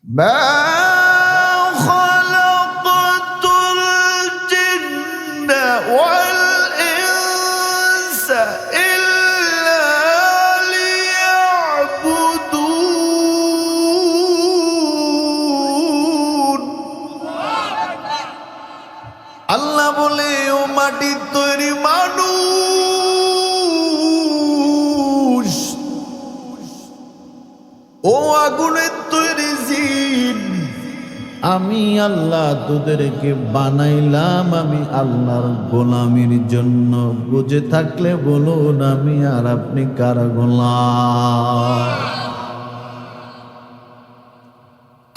ما خلقت الجن والإنس إلا ليعبدون আল্লাহ বলে ও মাটির তৈরি মানুষ, ও আগুনের তৈরি জিন, আমি আল্লাহ তোদেরকে বানাইলাম আমি আল্লাহর গোলামির জন্য। বুঝে থাকলে বলুন আমি আর আপনি কার গোলাম?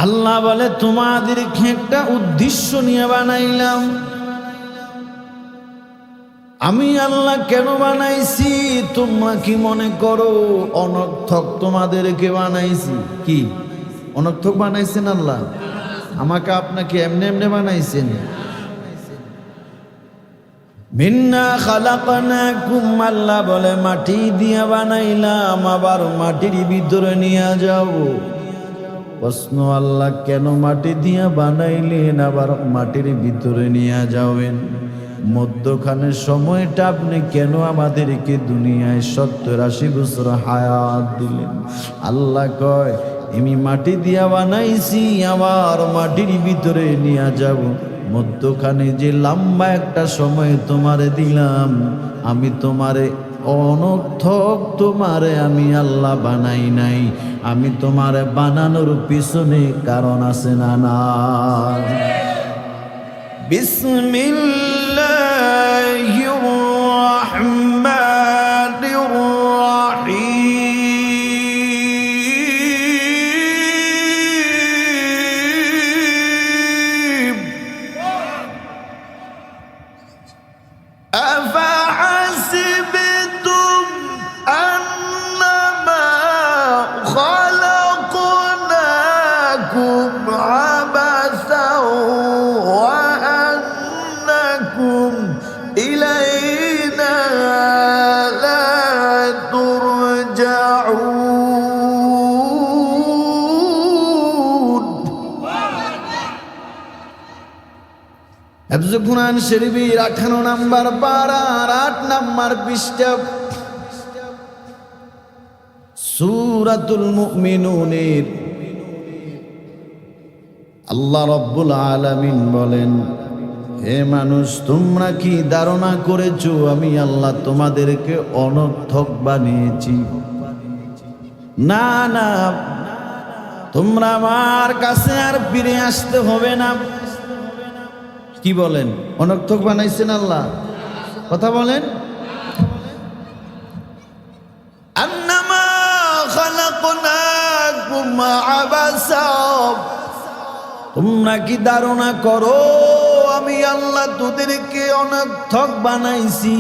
আল্লাহ বলে তোমাদেরকে একটা উদ্দেশ্য নিয়ে বানাইলাম। আমি আল্লাহ কেন বানাইছি তোমরা কি মনে করো অনর্থক তোমাদেরকে বানাইছি? কি অনর্থক বানাইছেন আল্লাহ? আমাকে আপনাকে এমনি এমনি বানাইছেন? মিন্না খালাকনাকুম, আল্লাহ বলে মাটি দিয়া বানাইলাম, আবার মাটির ভিতরে নিয়ে যাও। প্রশ্ন, আল্লাহ কেন মাটি দিয়া বানাইলেন আবার মাটির ভিতরে নিয়ে যাবেন? মধ্যখানের সময়টা আপনি কেন আমাদেরকে দুনিয়ায় 70-80 বছর হায়াত দিলেন? আল্লাহ কয় আমি মাটি দিয়া বানাইছি, আবার মাটির ভিতরে নিয়ে যাব। মধ্যখানে যে লম্বা একটা সময় তোমারে দিলাম, আমি তোমারে অনর্থক তোমারে আমি আল্লাহ বানাই নাই। আমি তোমারে বানানোর পিছনে কারণ আছে না না? বিসমিল্লাহির রাহমানির রাহিম। আফাহাসিবতুম আন্নামা খালাকনাকুম আবাসাও ওয়া আন্নাকুম ইলাইনা লা তুরজাউন। হিফজুল কুরআন শরীফের 58 নম্বর পারা 8 নম্বর পৃষ্ঠা, সূরাতুল মুমিনুনের আল্লাহ রাব্বুল আলামিন বলেন, হে মানুষ তোমরা কি ধারণা করেছো আমি আল্লাহ তোমাদেরকে অনর্থক বানিয়েছি? না না, তোমরা আমার কাছে আর ফিরে আসতে হবে না। কি বলেন? অনর্থক বানাইছেন আল্লাহ? কথা বলেন। আন্নামা খালাকনাকুম আবাসা, তোমরা কি ধারণা করো আমি আল্লাহ তোদেরকে অনর্থক বানাইছি?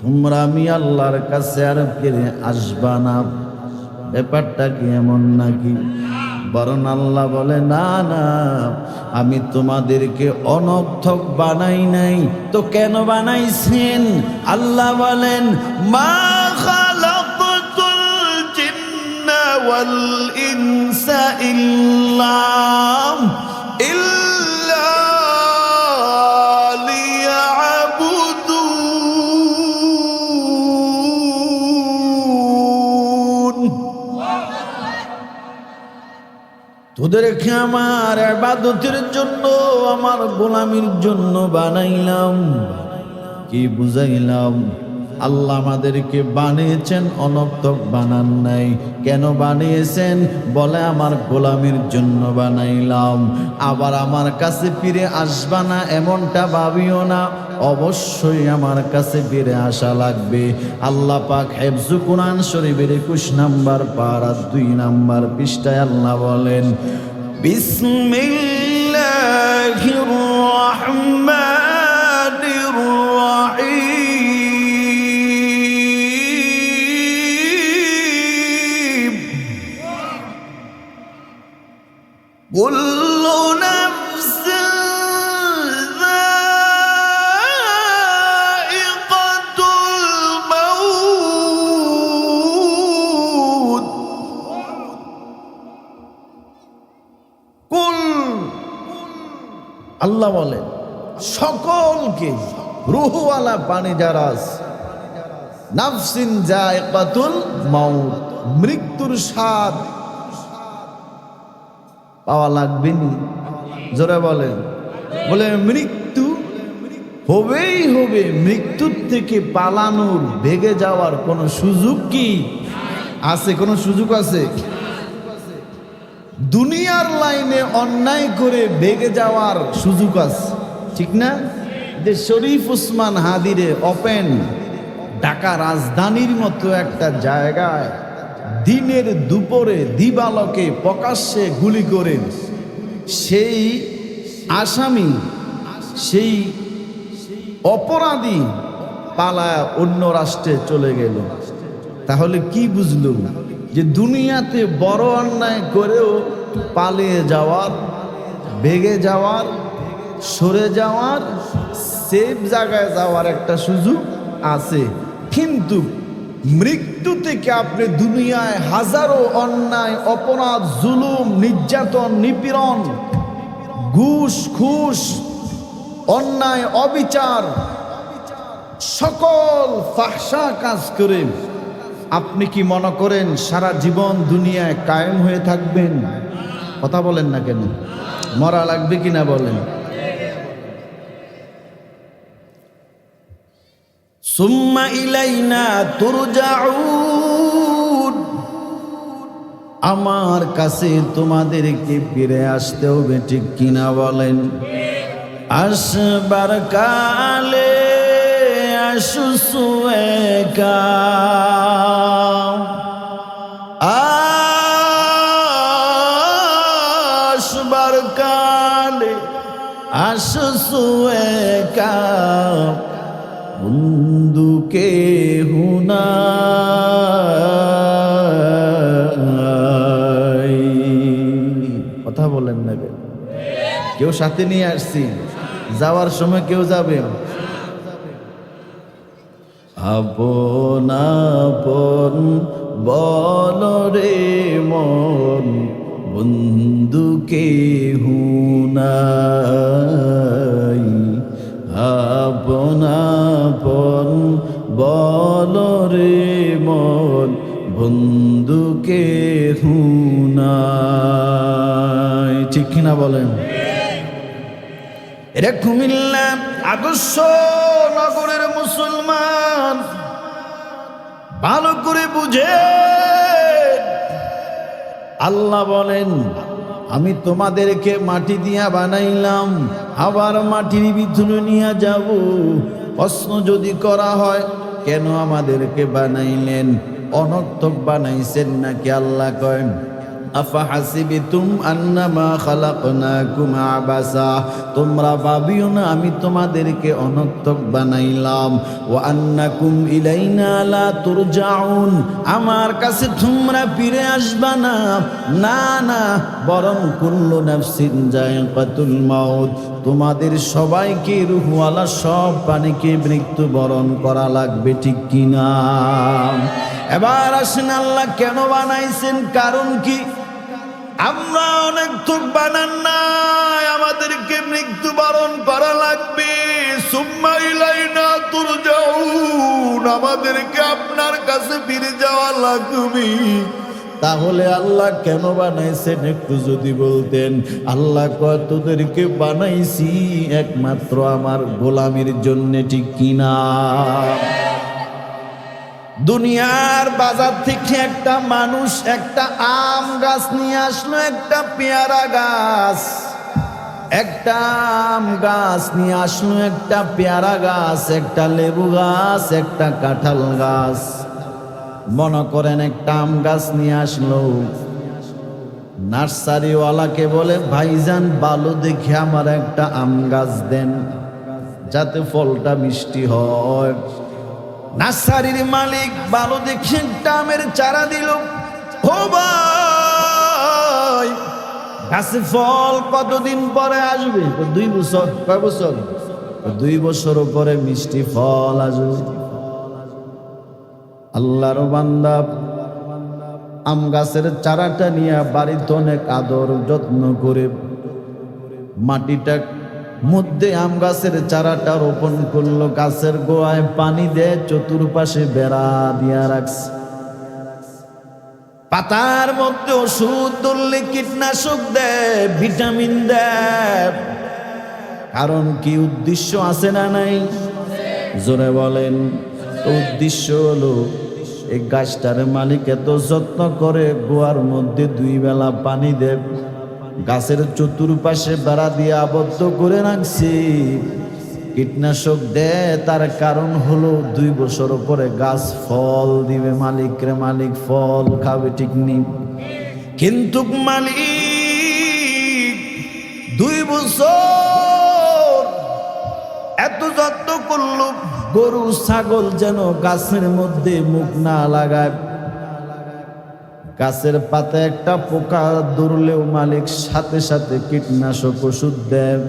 তোমরা আমি আল্লাহর কাছে আর ফিরে আসবা না। ব্যাপারটা কি এমন নাকি? বরং আল্লাহ বলে না না, আমি তোমাদেরকে অনর্থক বানাই নাই। তো কেন বানাইছেন? আল্লাহ বলেন মা খালাকতুল জিন্না ওয়াল ইনসা ইল্লা তোদেরকে আমার ইবাদতের জন্য আমার গোলামির জন্য বানাইলাম। কি বুঝাইলাম? আল্লাহ আমাদেরকে বানিয়েছেন, অনর্থক বানান নাই। কেন বানিয়েছেন? বলে আমার গোলামির জন্য বানাইলাম। আবার আমার কাছে ফিরে আসবা না এমনটা ভাবিও না, অবশ্যই আমার কাছে ফিরে আসা লাগবে। আল্লাহ পাক হিফজুল কুরআন শরীফের 21 নম্বর পারা 2 নম্বর পৃষ্ঠায় আল্লাহ বলেন বিসমিল্লাহির রাহমানির রাহিম। কুল্লু নাফসিন আল্লাহ বলেন সকলকে, রুহওয়ালা পানি যারা আছে, নাফসিন যায়কাতুল মাউত, মৃত্যুর স্বাদ পাওয়া লাগবে নি। জোরে বলেন, বলে মৃত্যু হবেই হবে। মৃত্যুর থেকে পালানোর, ভেগে যাওয়ার কোনো সুযোগ কি আছে? কোনো সুযোগ আছে? দুনিয়ার লাইনে অন্যায় করে ভেগে যাওয়ার সুযোগ আছে, ঠিক না? যে শরীফ ওসমান হাদিরে ওপেন ঢাকা রাজধানীর মতো একটা জায়গায় দিনের দুপুরে দিবালোকে প্রকাশ্যে গুলি করেন, সেই আসামি, সেই অপরাধী পালায় অন্য রাষ্ট্রে চলে গেল। তাহলে কি বুঝলো? যে দুনিয়াতে বড় অন্যায় করেও পালিয়ে যাওয়ার, ভেগে যাওয়ার, সরে যাওয়ার, সেফ জায়গায় যাওয়ার একটা সুযোগ আছে। কিন্তু মৃত্যু থেকে আপনি দুনিয়ায় হাজারো অন্যায়, অপরাধ, জুলুম, নির্যাতন, নিপীড়ন, ঘুষ, খুশ, অন্যায়, অবিচার, সকল ফাহশা কাজ করে আপনি কি মনে করেন সারা জীবন দুনিয়ায় কায়েম হয়ে থাকবেন? কথা বলেন না কেন? মরা লাগবে কিনা বলেন? সুম্মা ইলাইনা তুরজাউন, আমার কাছে তোমাদেরকে ফিরে আসতে হবে, ঠিক কিনা বলেন? আসবার কালে আসুসুয়েকা, আসবার কালে আসুসুয়েকা, বন্ধুকে হুনাই। কথা বলেন না কেন? কেউ সাথে নিয়ে আসছি, যাওয়ার সময় কেউ যাবে? আপন আপন বল রে মন, বন্ধুকে হুনাই। আপন আপন বল রে মন, বন্ধুকে হুনাই। ঠিক কিনা বলেন? এটা কুমিল্লা আদর্শ নগরের মুসলমান, ভালো করে বুঝে। আল্লাহ বলেন আমি তোমাদেরকে মাটি দিয়া বানাইলাম, আবার মাটির ভিতরে নিয়ে যাব। প্রশ্ন যদি করা হয় কেন আমাদেরকে বানাইলেন, অনর্থক বানাইছেন নাকি? আল্লাহ কয়েন আফাহাসিবিতুম আন্নামা খালাকনাকুম আবাসা, তোমরা ভাবিও না আমি তোমাদেরকে অনর্থক বানাইলাম। ওয়া আন্নাকুম ইলাইনা লা তুরজাউন, আমার কাছে তোমরা ফিরে আসবা না। না না, বরং কুল্লু নাফসিন যায়কাতুল মাউত, তোমাদের সবাইকে, রূহওয়ালা সব প্রাণীকে মৃত্যুবরণ করা লাগবে, ঠিক কিনা? এবার আসেন আল্লাহ কেন বানাইছেন, কারণ কি? আমরা অনেক থুক বানান নাই, আমাদেরকে মৃত্যুবরণ করা লাগবে। সুম্মা ইলাইনা তুরজাউন, আমাদেরকে আপনার কাছে ফিরে যাওয়া লাগবে। তাহলে আল্লাহ কেন বানাইছেন একটু যদি বলতেন। আল্লাহ কয় তোদেরকে বানাইছি একমাত্র আমার গোলামির জন্য, ঠিক কিনা? দুনিয়ার বাজার থেকে একটা মানুষ একটা আম গাছ নিয়ে আসলো, একটা পেয়ারা গাছ, একটা আম গাছ নিয়ে আসলো, একটা পেয়ারা গাছ, একটা লেবু গাছ, একটা কাঁঠাল গাছ। মনে করেন একটা আম গাছ নিয়ে আসলো, নার্সারিওয়ালাকে বলে ভাইজান ভালো দেখে আমার একটা আম গাছ দেন, যাতে ফলটা মিষ্টি হয়। নার্সারির মালিক ভালো দেখে একটা আমের চারা দিল। ও ভাই, গাছে ফল কতদিন পরে আসবে? 2 বছর। কয় বছর? 2 বছর পরে মিষ্টি ফল আসবে। আল্লাহর বান্দা আম গাছের চারাটা নিয়ে বাড়িতে অনেক আদর যত্ন করে মাটিটা মধ্যে আম গাছের চারাটা রোপণ করলো, গাছের গোড়ায় পানি দেয়, চতুর্পাশে বেড়া দিয়া রাখছে। পাতার মধ্যে ওষুধ ধরলে কীটনাশক দেয়, ভিটামিন দেয়। কারণ কি? উদ্দেশ্য আছে না নাই? জোরে বলেন। উদ্দেশ্য হলো এই গাছটার মালিক এত যত্ন করে, গোয়ার মধ্যে 2 বেলা পানি দেয়, গাছের চতুর্পাশে বেড়া দিয়ে আবদ্ধ করে রাখছি, কীটনাশক দেয়। তার কারণ হলো 2 বছর পরে গাছ ফল দিবে। মালিকরে মালিক ফল খাবে, ঠিক নেই? কিন্তু মালিক 2 বছর এত যত্ন করলো, গরু ছাগল যেন গাছের মধ্যে মুখ না লাগায়। গাছের পাতা একটা পোকা ধরলেও মালিক সাথে সাথে কীটনাশক ওষুধ দেয়।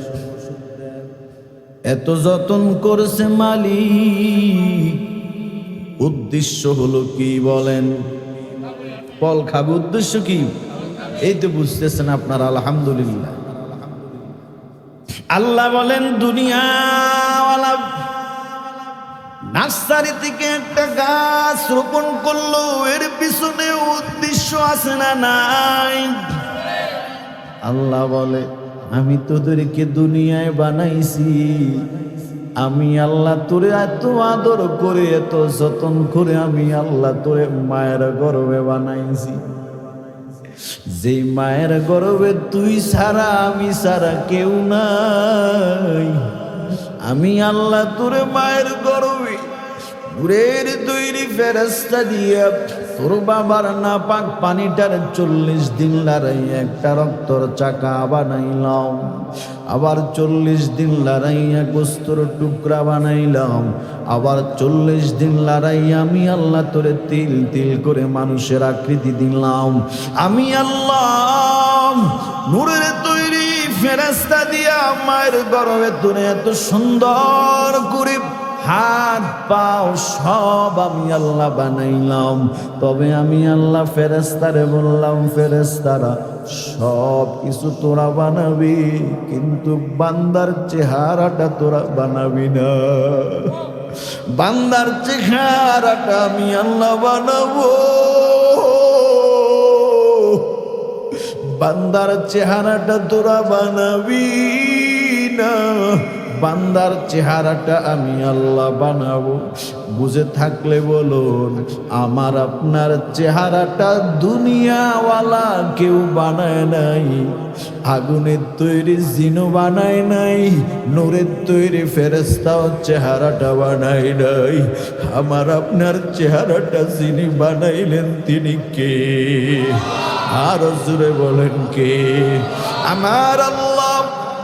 এত যত্ন করেছে মালিক। উদ্দেশ্য হলো কি বলেন? ফল খাবে। উদ্দেশ্য কি? এই তো বুঝতেছেন আপনারা, আলহামদুলিল্লাহ। আল্লাহ বলেন, দুনিয়াওয়ালা নার্সারি থেকে একটা গাছ রোপণ করলো, এর পিছনে উদ্দেশ্য আছে না নাই? আল্লাহ বলে, আমি তোদেরকে দুনিয়ায় বানাইছি, আমি আল্লাহ তোরে এত আদর করে, এত যত্ন করে আমি আল্লাহ তোরে মায়ের গর্ভে বানাইছি। যে মায়ের গর্ভে তুই ছাড়া, আমি ছাড়া কেউ নাই। আমি আল্লাহ তোরে মায়ের গর্ভে নূরের তৈরি ফেরেশতা দিয়া তোর বাবার নাপাক পানিটার 40 দিন লড়াইয়া একটা রক্তর চাকা বানাইলাম, আবার 40 দিন লড়াইয়া গোস্তর টুকরা বানাইলাম, আবার 40 দিন লড়াইয়া আমি আল্লাহ তোরে তিল তিল করে মানুষের আকৃতি দিলাম। আমি আল্লাহ নূরের তৈরি ফেরেশতা দিয়া মায়ের গর্ভে তোরে এত সুন্দর করে হাত পাও সব আমি আল্লাহ বানাইলাম। তবে আমি আল্লাহ ফেরেশতারে বললাম, ফেরেশতারা সব কিছু তোরা বানাবি, কিন্তু বান্দার চেহারাটা তোরা বানাবি না। বান্দার চেহারাটা আমি আল্লাহ বানাবো, বান্দার চেহারাটা তোরা বানাবি না। বান্দার চেহারাটা আমি আল্লাহ বানাবো। বুঝে থাকলে বলুন, আমার আপনার চেহারাটা দুনিয়াওয়ালা কেউ বানায় নাই, আগুনের তৈরি জিনও বানায় নাই, নূরের তৈরি ফেরেশতাও চেহারাটা বানায় নাই। আমার আপনার চেহারাটা যিনি বানাইলেন তিনি কে? আর জোরে বলেন কে? আমার আল্লাহ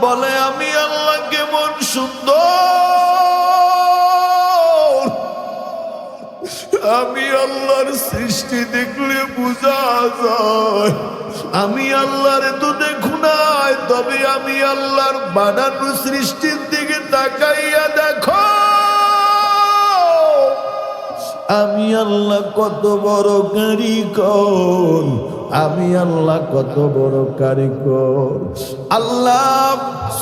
বলে, আমি আল্লাহ কেমন সুন্দর। আমি আল্লাহর সৃষ্টি দেখলে বোঝা যায়। আমি আল্লাহর তো দেখো নাই, তবে আমি আল্লাহর বানানো সৃষ্টির দিকে তাকাইয়া দেখো, আমি আল্লাহ কত বড় কারিগর, আমি আল্লাহ কত বড় কারিগর। আল্লাহ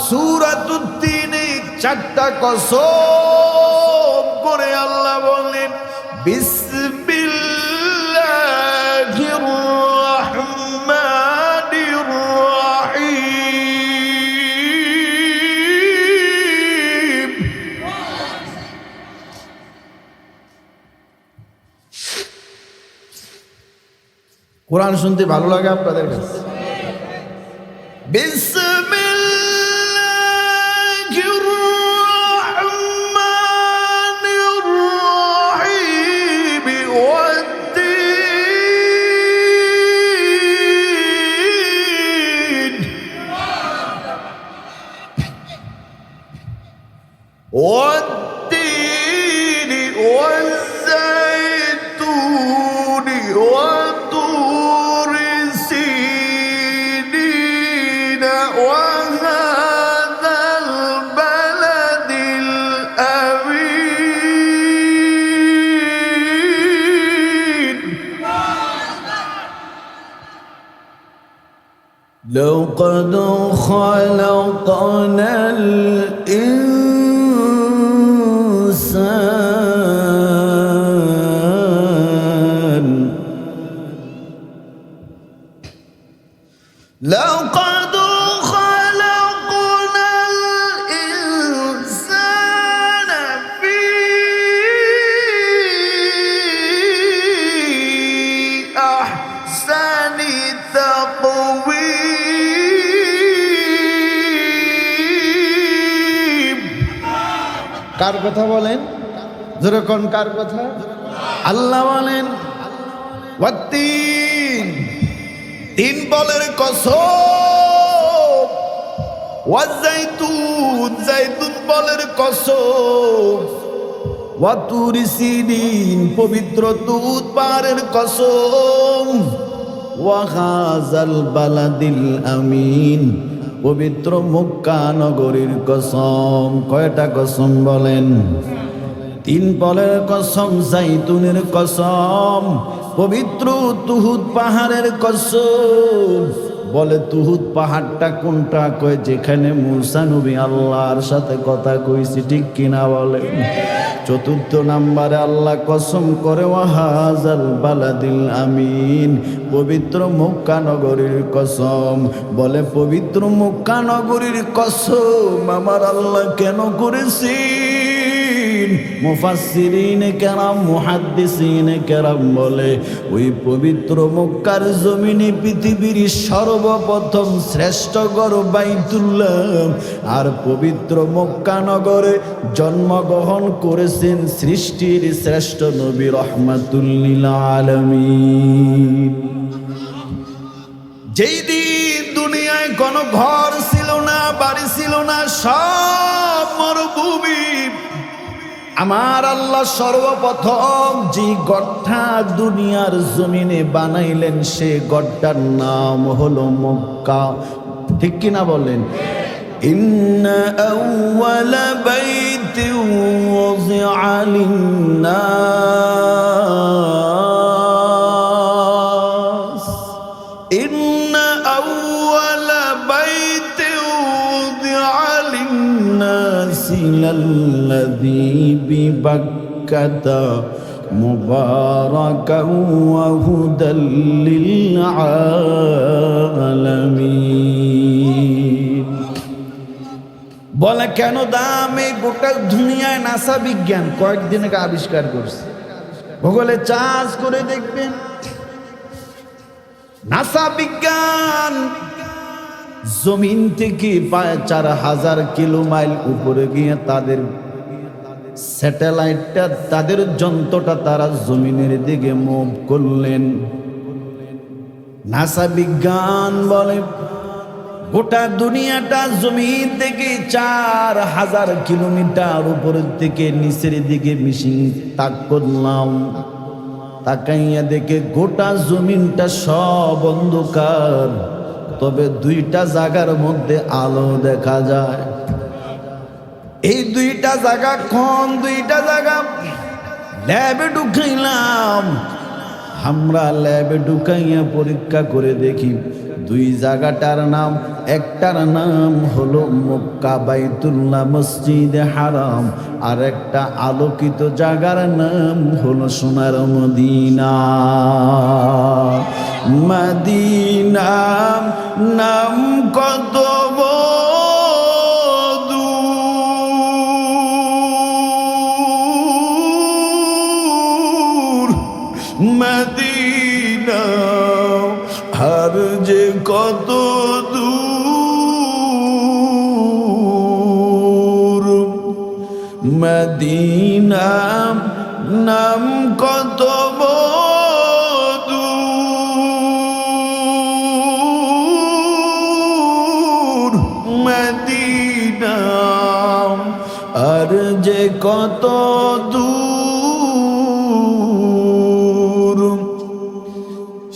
সূরাতুত তিনে 4টা কসম করে আল্লাহ বলেন, বিসমিল্লাহির রহমানির রহিম। কোরআন শুনতে ভালো লাগে আপনাদের কাছে? বিসমিল্লাহির রহমানির রহিম। ওয়াদ্দিন ওয়াদ্দিন ওয়াজ্জাইতুন ওয়াতুর সিনিন ওয়াহাদাল لقد خلقنا الإنسان لقد خلقنا الإنسان في أحسن تقويم কার কথা বলেন যেরকম কার কথা আল্লাহ বলেন ওয়াত্তিন তিন বলের কসম ওয়াজাইতুন জাইতুন বলের কসম ওয়াতুর সিনিন পবিত্র তুত পাহাড়ের কসম ওয়াহাজাল বালাদিল আমিন পবিত্র মক্কা নগরীর কসম কয়টা কসম বলেন তিন বলের কসম জাইতুনের কসম পবিত্র তুহুদ পাহাড়ের কসম বলে তুহুদ পাহাড়টা কোনটা কয় যেখানে মুসা নবী আল্লাহর সাথে কথা কইছি ঠিক কিনা বলে চতুর্থ নাম্বারে আল্লাহ কসম করে ওয়াহাজাল বালাদিল আমিন পবিত্র মক্কা নগরীর কসম বলে পবিত্র মক্কা নগরীর কসম আমার আল্লাহ কেন করেছেন মুফাসসিরিনে কেরাম মুহাদ্দিসিনে কেরাম বলে ওই পবিত্র মক্কার জমিনে পৃথিবীর সর্বপ্রথম শ্রেষ্ঠ ঘর বাইতুল্লাহ আর পবিত্র মক্কা নগরে জন্মগ্রহণ করেছেন সৃষ্টির শ্রেষ্ঠ নবী রাহমাতুল লিল আলামিন যেই দিন দুনিয়ায় কোনো ঘর ছিল না বাড়ি ছিল না সব মরুভূমি আমার আল্লাহ সর্বপ্রথম যে গড়টা দুনিয়ার জমিনে বানাইলেন সে গড়টার নাম হলো মক্কা ঠিক কিনা বলেন ইন্না আউওয়ালা বাইতিন ওযিআ লিন-নাস ইন্না আউওয়ালা বাইতিন ওযিআ লিন-নাস লাল্লাযী বিবাক্কাতা মুবারাকান ওয়া হুদাল লিল-আলামিন বলে কেন দামে গোটা দুনিয়ায় নাসা বিজ্ঞান কয়েকদিন আগে আবিষ্কার করছে ভূগোলে চার্জ করে দেখবেন নাসা বিজ্ঞান জমিন থেকে 4000 কিলো মাইল উপরে গিয়ে তাদের স্যাটেলাইটটা তাদের যন্ত্রটা তারা জমিনের দিকে মুভ করলেন নাসা বিজ্ঞান বলে গোটা দুনিয়াটা জমিন থেকে 4000 কিলোমিটার উপরের থেকে নিচের দিকে মিশিং তাক করলাম তাকাইয়া দেখে গোটা জমিনটা সব অন্ধকার তবে দুইটা জায়গার মধ্যে আলো দেখা যায় এই দুইটা জায়গা কোন দুইটা জায়গা ল্যাবে ঢুকাইলাম আমরা ল্যাবে ঢুকাইয়া পরীক্ষা করে দেখি দুই জায়গাটার নাম একটার নাম হলো মক্কা বাইতুল্লাহ মসজিদে হারাম আর একটা আলোকিত জায়গার নাম হলো সোনার মদিনা মদিনা নাম কত দূর মদিনা আর যে কত দূর মদিনা নাম কত দূর মদিনা আর যে কত দূর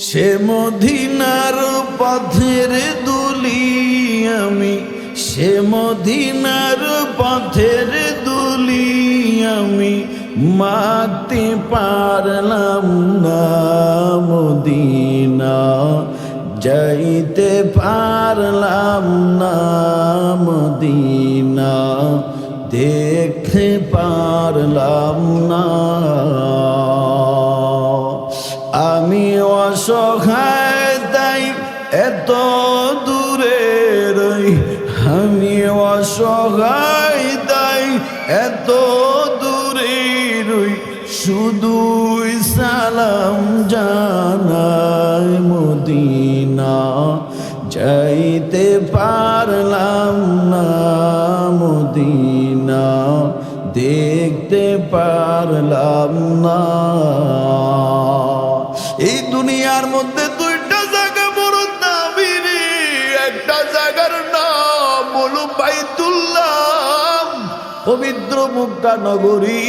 সে মদিনার পথের দুলি আমি সে মদিনার পথের দুলি আমি মাতে পারলাম না মদিনা যাইতে পারলাম না মদিনা, দেখতে পারলাম না। আমি অসহায় তাই এত দূরে রই, আমি অসহায় তাই এত দূরে রই, শুধুই সালাম জানাই মদিনা, যাইতে পারলাম না মদিনা, দেখতে পারলাম না। এই দুনিয়ার মধ্যে দুইটা জায়গা বড় দামি রে, একটা জায়গার নাম হলো বাইতুল্লাহ, পবিত্র মক্কা নগরী,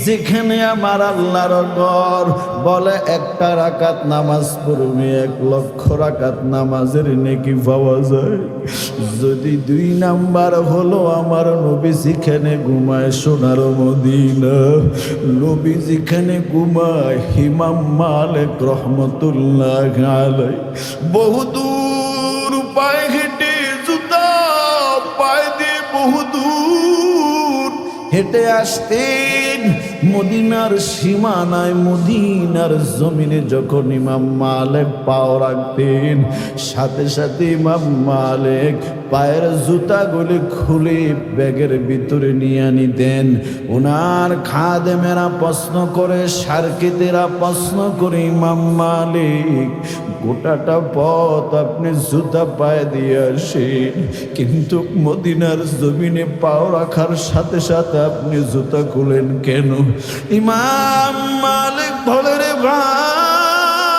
যেখানে আমার আল্লাহর ঘর। বলে একটা রাকাত নামাজ পড়লে 1,00,000 রাকাত নামাজের নেকি পাওয়া যায়। যদি 2 নাম্বার হলো আমার নবী যেখানে ঘুমায় সোনার মদিনা, নবী যেখানে ঘুমায় ইমাম মালিক রহমতুল্লাহ আলাইহি বহুদূর পায়ে হেঁটে, জুতা পায়ে দিয়ে বহুদূর হেঁটে আসতেন। মদিনার সীমানায়, মদিনার জমিনে যখন ইমাম মালিক পাও রাখতেন, সাথে সাথে ইমাম মালিক পায়ের জুতাগুলি খুলে ব্যাগের ভিতরে নিয়ে নিতেন। ওনার খাদেমেরা প্রশ্ন করে, সার্কিতেরা প্রশ্ন করে, ইমাম মালিক গোটাটা পথ আপনি জুতা পায়ে দিয়ে আসেন, কিন্তু মদিনার জমিনে পাও রাখার সাথে সাথে আপনি জুতা খুলেন কেন? ইমাম মালিক বলে, রে ভাই,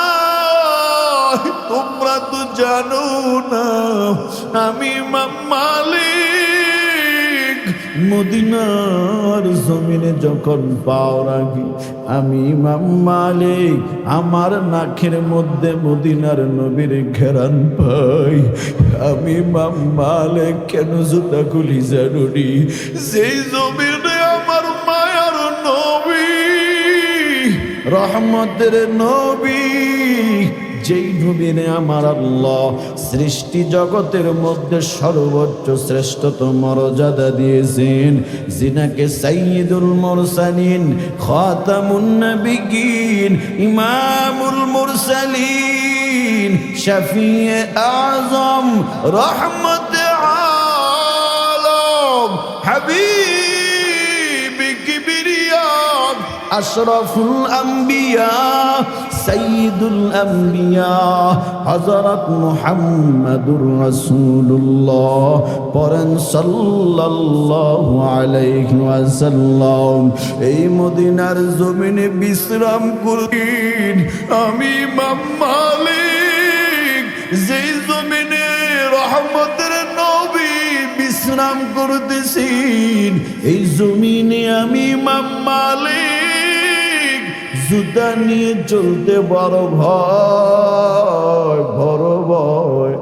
তোমরা তো জানো না আমি ইমাম মালিক মদিনার জমিনে যখন পাও রাখি, আমি ইমাম মালিক আমার নাকের মধ্যে মদিনার নবীর ঘেরান পাই। আমি ইমাম মালিক কেন জুতা খুলি জানুনি? সেই জমিনে আমার মায়ার নবী, রহমতের নবী, যেই নবীরে আমার আল্লাহ সৃষ্টি জগতের মধ্যে সর্বোচ্চ শ্রেষ্ঠতম মর্যাদা দিয়েছেন, যিনাকে সাইয়্যিদুল মুরসালিন, খাতামুন নবিয়্যিন, ইমামুল মুরসালিন, শফিয়ে আযম, রহমতে আলম, হাবিব কিবরিয়া, আশরাফুল আম্বিয়া, সাইয়্যিদুল আম্বিয়া, হযরত মুহাম্মাদুর রাসূলুল্লাহ, পড়েন সাল্লাল্লাহু আলাইহি ওয়াসাল্লাম। এই মদিনার জমিনে বিশ্রাম করেন আমি ইমাম মালিক, যেই জমিনে রহমতের নবী বিশ্রাম করতেছেন, এই জমিনে আমি ইমাম মালিক জুতা নিয়ে চলতে বড় ভয়, বড় ভয়।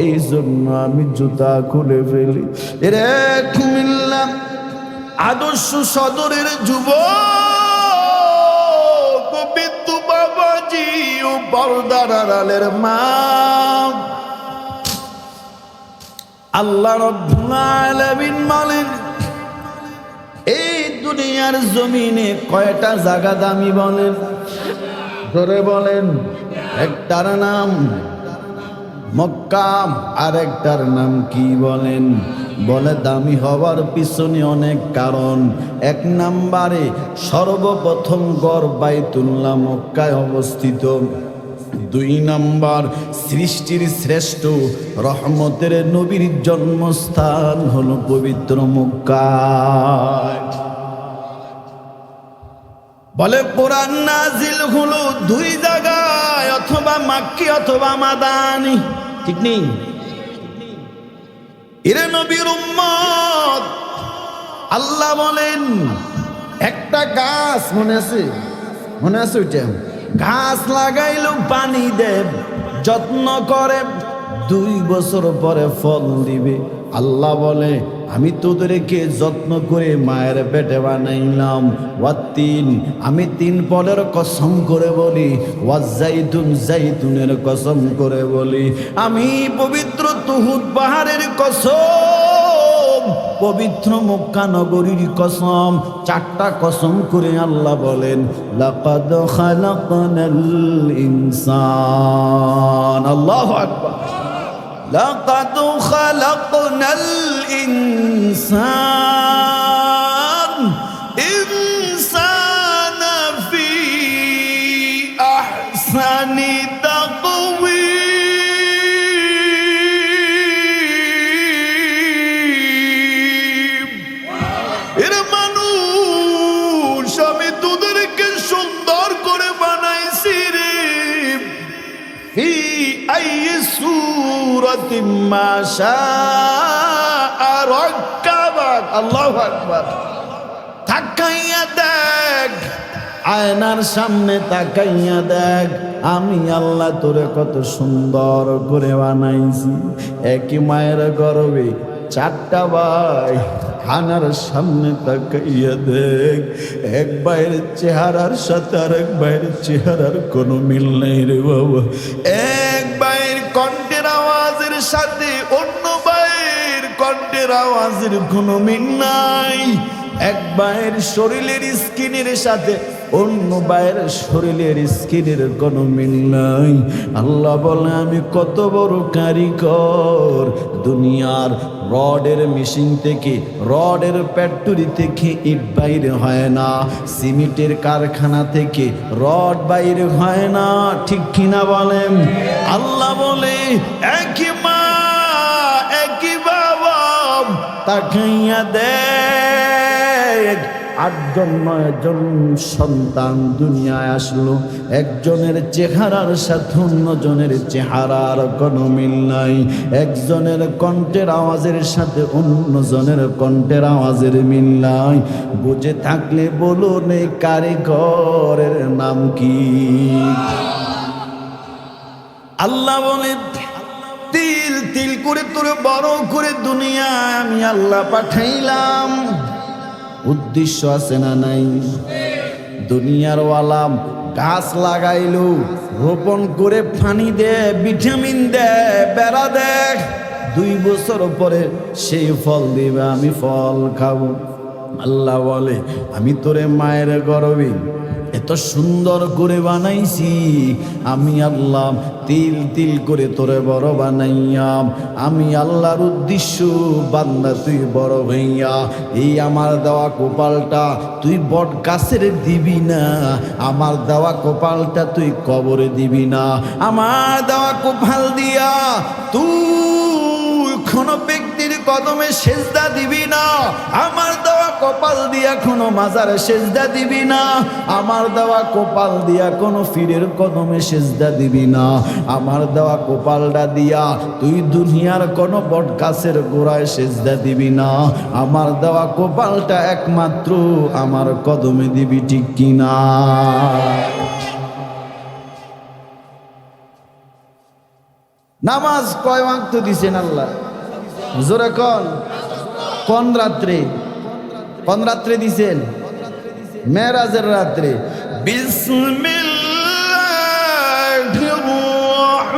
এই জন্য আমি জুতা খুলে ফেলি। এরে কুমিল্লা আদর্শ সদরের যুবক বিদ্যু বাবাজি ও পর্দার আড়ালের মা, আল্লাহ রাব্বুল আলামিন মালিক এই দুনিয়ার জমিনে কয়টা জায়গা দামি বলেন? ধরে বলেন। একটার নাম মক্কা, আর একটার নাম কি বলেন? বলে দামি হওয়ার পিছনে অনেক কারণ। 1 নম্বরে সর্বপ্রথম গড় বাইতুল্লাহ মক্কায় অবস্থিত। 2 নম্বর সৃষ্টির শ্রেষ্ঠ রহমতের নবীর জন্মস্থান হলো পবিত্র মক্কা। বলে কোরআন নাজিল হলো 2 জায়গায়, অথবা মাক্কি অথবা মাদানি, ঠিক নেই? এরে নবীর উম্মত, আল্লাহ বলেন একটা গাছ, মনে আছে? মনে আছে ওইটা? গাছ লাগাইলো, পানি দেব, যত্ন করে, 2 বছর পরে ফল দিবে। আল্লাহ বলে আমি তোদেরকে যত্ন করে মায়ের পেটে বানাইলাম। ওয়াত্তিন, আমি 3 ফলের কসম করে বলি। ওয়াজ্জাইতুন, জাইতুনের কসম করে বলি। আমি পবিত্র তুহুদ পাহাড়ের কসম, পবিত্র মক্কা নগরীর কসম, 4টা কসম করে আল্লাহ বলেন, লাকাদ খালাকনাল ইনসান। আল্লাহু আকবার। লাকাদ খালাকনাল ইনসান ইনসানা ফি আহসানি তাকওয়ীম। এর মানুষ, আমি তোদেরকে সুন্দর করে বানাইছি রে। ফি আইয়ি সূরাতিন মা শাআ রাক্কাবাক। আল্লাহু আকবার। তাকাইয়া দেখ, আয়নার সামনে তাকাইয়া দেখ, আমি আল্লাহ তোরে কত সুন্দর করে বানাইছি। একই মায়ের গর্ভে 4টা ভাই। আয়নার সামনে তাকাইয়া দেখ, এক ভাইয়ের চেহারার সাথে আরেক ভাইয়ের চেহারার কোনো মিল নেই রে বাবা। এক ভাইয়ের কণ্ঠের আওয়াজের সাথে অন্য ভাইয়ের কণ্ঠের আওয়াজের কোনো মিল নাই। এক ভাইয়ের শরীরের স্কিনের সাথে অন্য ভাইয়ের শরীরের স্কিনের কোনো মিল নাই। আল্লাহ বলে, আমি কত বড় কারিগর। দুনিয়ার রডের মেশিন থেকে, রডের ফ্যাক্টরি থেকে ইট বাইরে হয় না, সিমেন্টের কারখানা থেকে রড বাইরে হয় না, ঠিক কিনা বলেন? আল্লাহ বলে, একই মা একই বাবা, তাকাইয়া দেখ, 8জন 9জন সন্তান দুনিয়ায় আসলো। একজনের চেহারার সাথে অন্যজনের চেহারার কোনো মিল নাই। একজনের কণ্ঠের আওয়াজের সাথে অন্যজনের কণ্ঠের আওয়াজের মিল নাই। বুঝে থাকলে বলুন, এই কারিগরের নাম কি? আল্লাহ বলে, তিল তিল করে তোরে বড় করে দুনিয়ায় আমি আল্লাহ পাঠাইলাম। উদ্দেশ্য আছে না নাই? দুনিয়ার ওয়ালাম গাছ লাগাইলো, রোপণ করে পানি দে, ভিটামিন দে, বেড়া দেখ, 2 বছর পরে সেই ফল দিবে, আমি ফল খাবো। আল্লাহ বলে, আমি তোরে মায়ের গর্ভে এত সুন্দর করে বানাইছি। আমি আল্লাহ তিল তিল করে তোরে বড় বানাইয়াম। আমি আল্লাহর উদ্দেশ্য, বান্দা তুই বড় হইয়া এই আমার দেওয়া কপালটা তুই বট গাছের দিবি না, আমার দেওয়া কপালটা তুই কবরে দিবি না। আমার দেওয়া কপাল দিয়া তুই কোনো ব্যক্তির কদমে সেজদা দিবি না। আমার দেওয়া কপাল দিয়া কোনো মাজারে সেজদা দিবি না। আমার দেওয়া কপাল দিয়া কোনো পীরের কদমে সেজদা দিবি না। আমার দেওয়া কপালটা দিয়া তুই দুনিয়ার কোনো বট গাছের গোড়ায় সেজদা দিবি না। আমার দেওয়া কপালটা একমাত্র আমার কদমে দিবি, ঠিক কিনা? নামাজ কয় ওয়াক্ত দিছেন আল্লাহ? জোরে কোন রাত্রে? কোন রাত্রে দিছেন? মেরাজের রাত্রে। বিসমিল্লাহির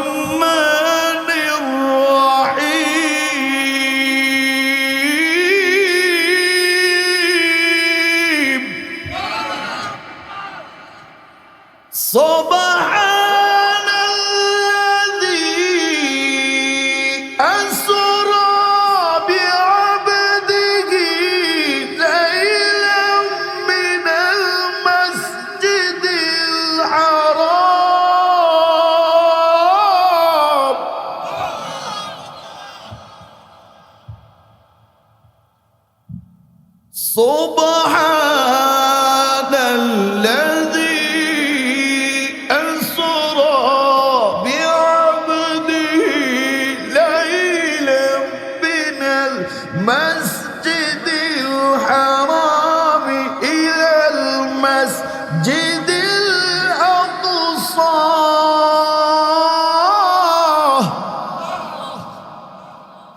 রহমানির রহিম। سبحان الذي أسرى بعبده ليلا من المسجد الحرام إلى المسجد الأقصى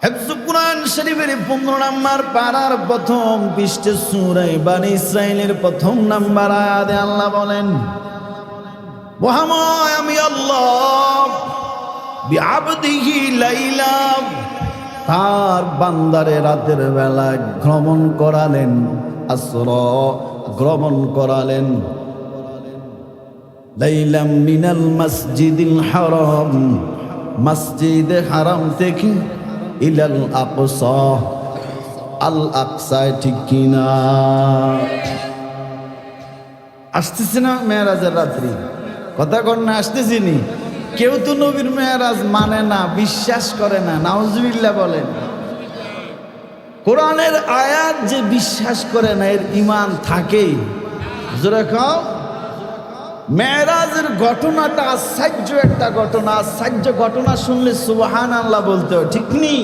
হিফজুল কুরআন শরীফের 15 নম্বর পারার প্রথম পৃষ্ঠা সূরা বনী ইসরাঈলের প্রথম নম্বর আয়াতে আল্লাহ বলেন, মহাময় আমি আল্লাহ বিআবদিহি লাইলা, তার বান্দারে রাতের বেলা ভ্রমণ করালেন, আসরা ভ্রমণ করালেন, লাইলাম মিনাল মসজিদিল হারাম, মসজিদে হারাম থেকে ইলাল আকসা, আল আকসায়, ঠিক কিনা? আসতেছে না মেরাজের রাত্রি? কথা কর না, আসতেছিনি? কেউ তো নবীর মেরাজ মানে না, বিশ্বাস করে না, নাউজুবিল্লাহ বলেন। কোরআনের আয়াত যে বিশ্বাস করে না এর ঈমান থাকেই। জোরে খাও। মেরাজের ঘটনাটা আশ্চর্য একটা ঘটনা, আশ্চর্য ঘটনা শুনলে সুবহানাল্লাহ বলতে হয়, ঠিক নেই?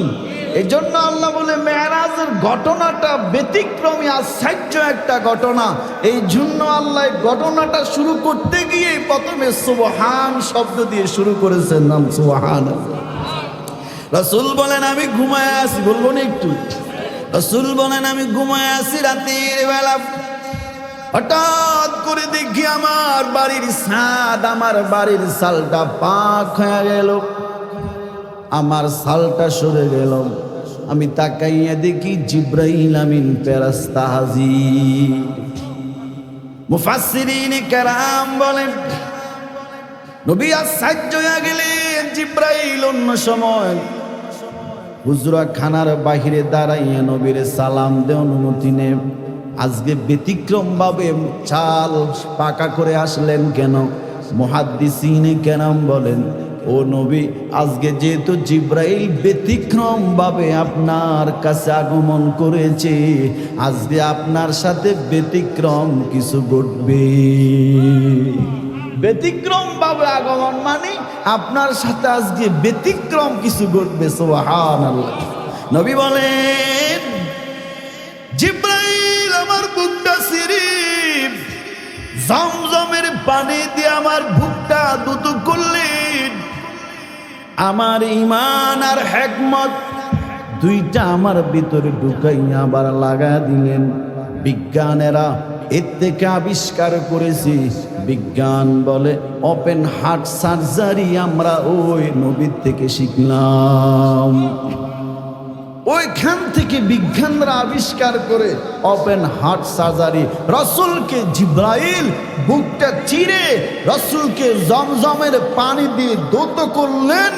এই জন্য আল্লাহ বলে মেরাজের ঘটনাটা ব্যতিক্রমী, আশ্চর্য একটা ঘটনা। এই জন্য আল্লাহ ঘটনাটা শুরু করতে গিয়ে প্রথমে সুবহান শব্দ দিয়ে শুরু করেছেন, নাম সুবহানাল্লাহ। রাসূল বলেন আমি ঘুমায় আছি, বলবো না একটু? রাসূল বলেন আমি ঘুমায় আছি রাতের বেলা, হঠাৎ করে দেখি আমার বাড়ির ছাদ, আমার বাড়ির চালটা পাক হয়ে গেল, আমার চালটা সরে গেল। আমি তাকাইয়া দেখি জিব্রাইল আমিন ফেরেশতা হাজির। মুফাসসিরিনে কেরাম বলেন নবী আশ্চর্য হয়ে গেলেন। জিব্রাইল অন্য সময় হুজরা খানার বাহিরে দাঁড়াইয়া নবীর সালাম দে, অনুমতি নে। আজকে ব্যতিক্রম ভাবে চাল পাকা করে আসলেন কেন? মুহাদ্দিসিনে কেরাম বলেন ও নবী, আজকে যেহেতু জিব্রাইল ব্যতিক্রম ভাবে আপনার কাছে আগমন করেছে, আজকে আপনার সাথে ব্যতিক্রম কিছু ঘটবে। ব্যতিক্রম ভাবে আগমন মানে আপনার সাথে আজকে ব্যতিক্রম কিছু ঘটবে। সুবহানাল্লাহ। নবী বলেন জিব্রাইল আমার বুকটা সিরিপ জমজমের পানি দিয়ে আমার বুকটা দুতু করলেন। আমার ঈমান আর হিকমত দুইটা আমার ভিতরে ঢুকাইয়া আবার লাগা দিলেন। বিজ্ঞানেরা এর থেকে আবিষ্কার করেছি, বিজ্ঞান বলে ওপেন হার্ট সার্জারি আমরা ওই নবীর থেকে শিখলাম। ওইখান থেকে বিজ্ঞানরা আবিষ্কার করে ওপেন হার্ট সার্জারি। রসুলকে জিব্রাইল বুকটা চিরে রসুলকে জমজমের পানি দিয়ে দৌত করলেন,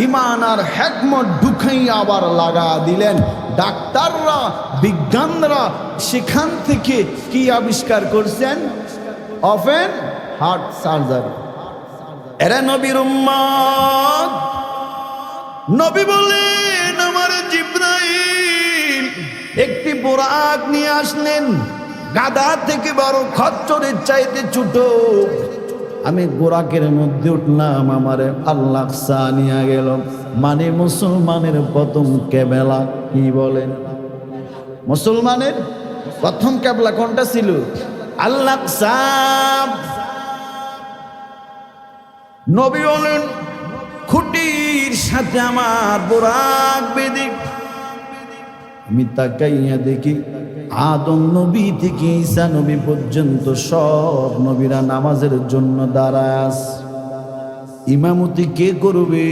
ঈমান আর হিকমত ঢুকাইয়া আবার লাগা দিলেন। ডাক্তাররা, বিজ্ঞানরা সেখান থেকে কি আবিষ্কার করছেন? Open heart surgery. এরা নবীর উম্মত। নবী বলেন আমার জিব্রাইল একটি বোরাক নিয়ে আসলেন, গাধা থেকে বড়, খচ্চরের চাইতে ছোট। আমি বোরাকের মধ্যে উঠলাম, আমার আল্লাহ সা নিয়ে গেল। মানে মুসলমানের প্রথম কেবলা কি বলেন? মুসলমানের প্রথম কেবলা কোনটা ছিল? আল্লাহ সা। নবী বলেন খুঁটির সাথে আমার বোরাক বেঁধে। আমি তাকাইয়া দেখি আদম নবী থেকে ঈসা নবী পর্যন্ত সব নবীরা নামাজের জন্য দাঁড়ায় আছে। ইমামতি কে করবে?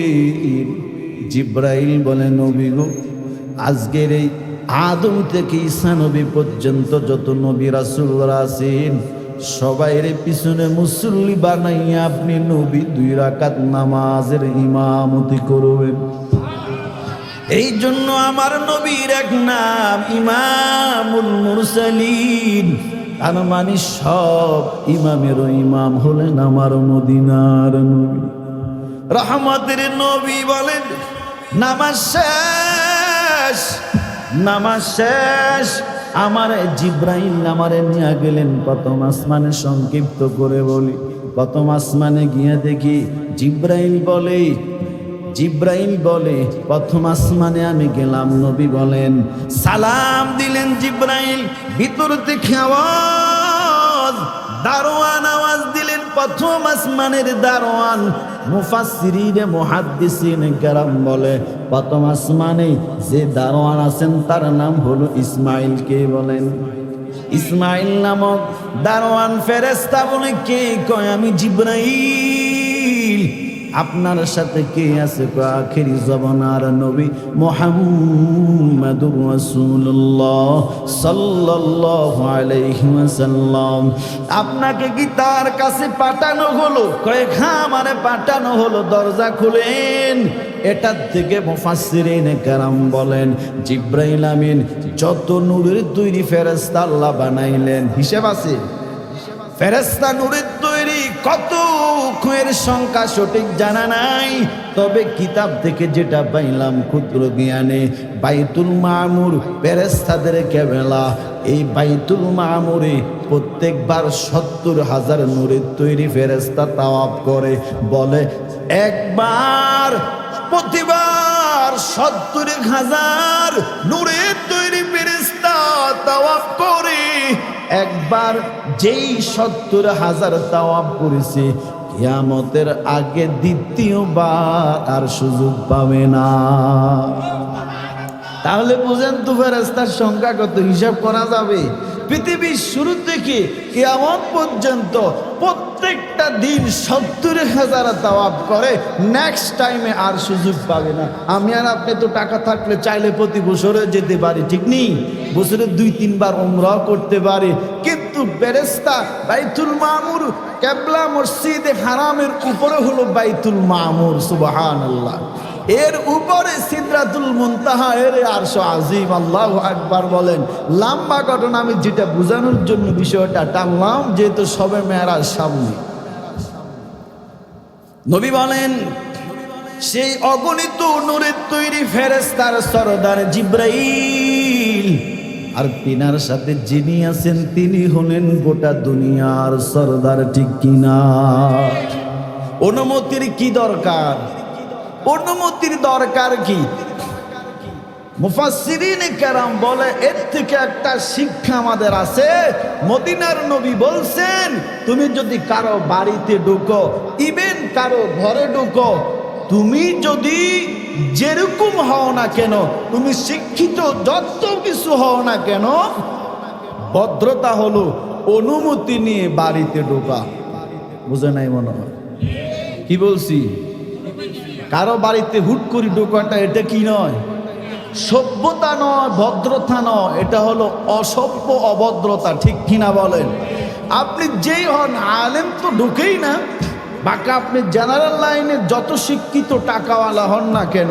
জিব্রাইল বলে নবী গো, আজকের এই আদম থেকে ঈসা নবী পর্যন্ত যত নবী রাসূলরা আছেন সবাইরে পিছনে মুসল্লি বানাইয়া আপনি নবী 2 রাকাত নামাজের ইমামতি করবেন। এই জন্য আমার নবীর এক নাম ইমামুল মুরসালিন। তার মানে সব ইমামেরও ইমাম হলেন আমার মদিনার নবী, রহমতের নবী। বলেন নামাজ শেষ, নামাজ শেষ। আমার জিব্রাইল আমারে নিয়ে গেলেন প্রথম আসমানে। সংক্ষিপ্ত করে বলি, প্রথম আসমানে গিয়ে দেখি জিব্রাইল বলে প্রথম আসমানে আমি গেলাম। নবী বলেন সালাম দিলেন জিব্রাইল, ভিতর থেকে আওয়াজ, দারোয়ান আওয়াজ দিলেন। প্রথম আসমানের দারোয়ান মুফাসসিরিনে মুহাদ্দিসিনে কেরাম বলে প্রথম আসমানে যে দারোয়ান আছেন তার নাম হলো ইসমাইল। কে বলেন? ইসমাইল নামক দারোয়ান ফেরেশতা বলে কে? কয় আমি জিবরাইল। আপনার সাথে কে আছে? আখিরি জমানার নবী মুহাম্মাদুর রাসূলুল্লাহ সাল্লাল্লাহু আলাইহি ওয়াসাল্লাম। আপনাকে কি তার কাছে পাঠানো হলো? কয় হ্যাঁ আমারে পাঠানো হলো, দরজা খুলেন। এটার থেকে মুফাসসিরিনে কেরাম বলেন জিবরাইল আমিন যত নূরের তৈরি ফেরেশতা আল্লাহ বানাইলেন হিসাব আছে। ফেরেশতা নূরের তৈরি কত এর সংখ্যা সঠিক জানা নাই, তবে কিতাব থেকে যেটা পাইলাম ক্ষুদ্র জ্ঞানে বাইতুল মামুর ফেরেশতাদের কেবলা এই বাইতুল মামুরে প্রত্যেকবার ৭০,০০০ নূরের তৈরি ফেরেশতা তাওয়াফ করে। বলে একবার প্রতিবার ৭০,০০০ নূরের তৈরি ফেরেশতা তাওয়াফ করে। একবার যেই ৭০,০০০ তাওয়াফ করেছে কিয়ামতের আগে দ্বিতীয়বার আর সুযোগ পাবে না। তাহলে বুঝেন তো ফেরেশতার সংখ্যা কত, হিসাব করা যাবে। পৃথিবীর শুরু থেকে কিয়ামত পর্যন্ত প্রত্যেকটা দিন ৭০,০০০ তাওয়াফ করে, নেক্সট টাইমে আর সুযোগ পাবে না। আমি আর আপনি তো টাকা থাকলে চাইলে প্রতি বছরে যেতে পারি, ঠিক নেই? বছরে ২-৩ বার উমরা করতে পারি, কিন্তু ফেরেশতা বাইতুল মামুর কিবলা মসজিদে হারামের উপরে হলো বাইতুল মামুর, সুবহানাল্লাহ। এর উপরে সিদরাতুল মুনতাহা, এর আরশ আজিম। আল্লাহু আকবার বলেন। লম্বা ঘটনা, আমি যেটা বোঝানোর জন্য বিষয়টা টানলাম, যেহেতু সবে মেরাজ সামনে। নবী বলেন সেই অগণিত নূরের তৈরি ফেরেশতার সরদার জিবরাইল, আর তিনার সাথে যিনি আছেন তিনি হলেন গোটা দুনিয়ার সরদার, ঠিক কিনা? অনুমতির কি দরকার? অনুমতির দরকার কি? মুফাসসিরিনে কেরাম বলে এর থেকে একটা শিক্ষা আমাদের আছে। মদিনার নবী বলছেন তুমি যদি কারো বাড়িতে ঢুকো, ইভেন কারো ঘরে ঢুকো, তুমি যদি যেরকম হও না কেন, তুমি শিক্ষিত যত কিছু হও না কেন, ভদ্রতা হলো অনুমতি নিয়ে বাড়িতে ঢোকা। বুঝে নাই মনে হয়? কি বলছি? কারো বাড়িতে হুট করে ঢোকাটা এটা কি নয়? সভ্যতা নয়, ভদ্রতা নয়, এটা হলো অসভ্য, অভদ্রতা, ঠিক কিনা বলেন? আপনি যেই হন আলেম তো ঢুকেই না, বাকি আপনি জেনারেল লাইনে যত শিক্ষিত টাকাওয়ালা হন না কেন,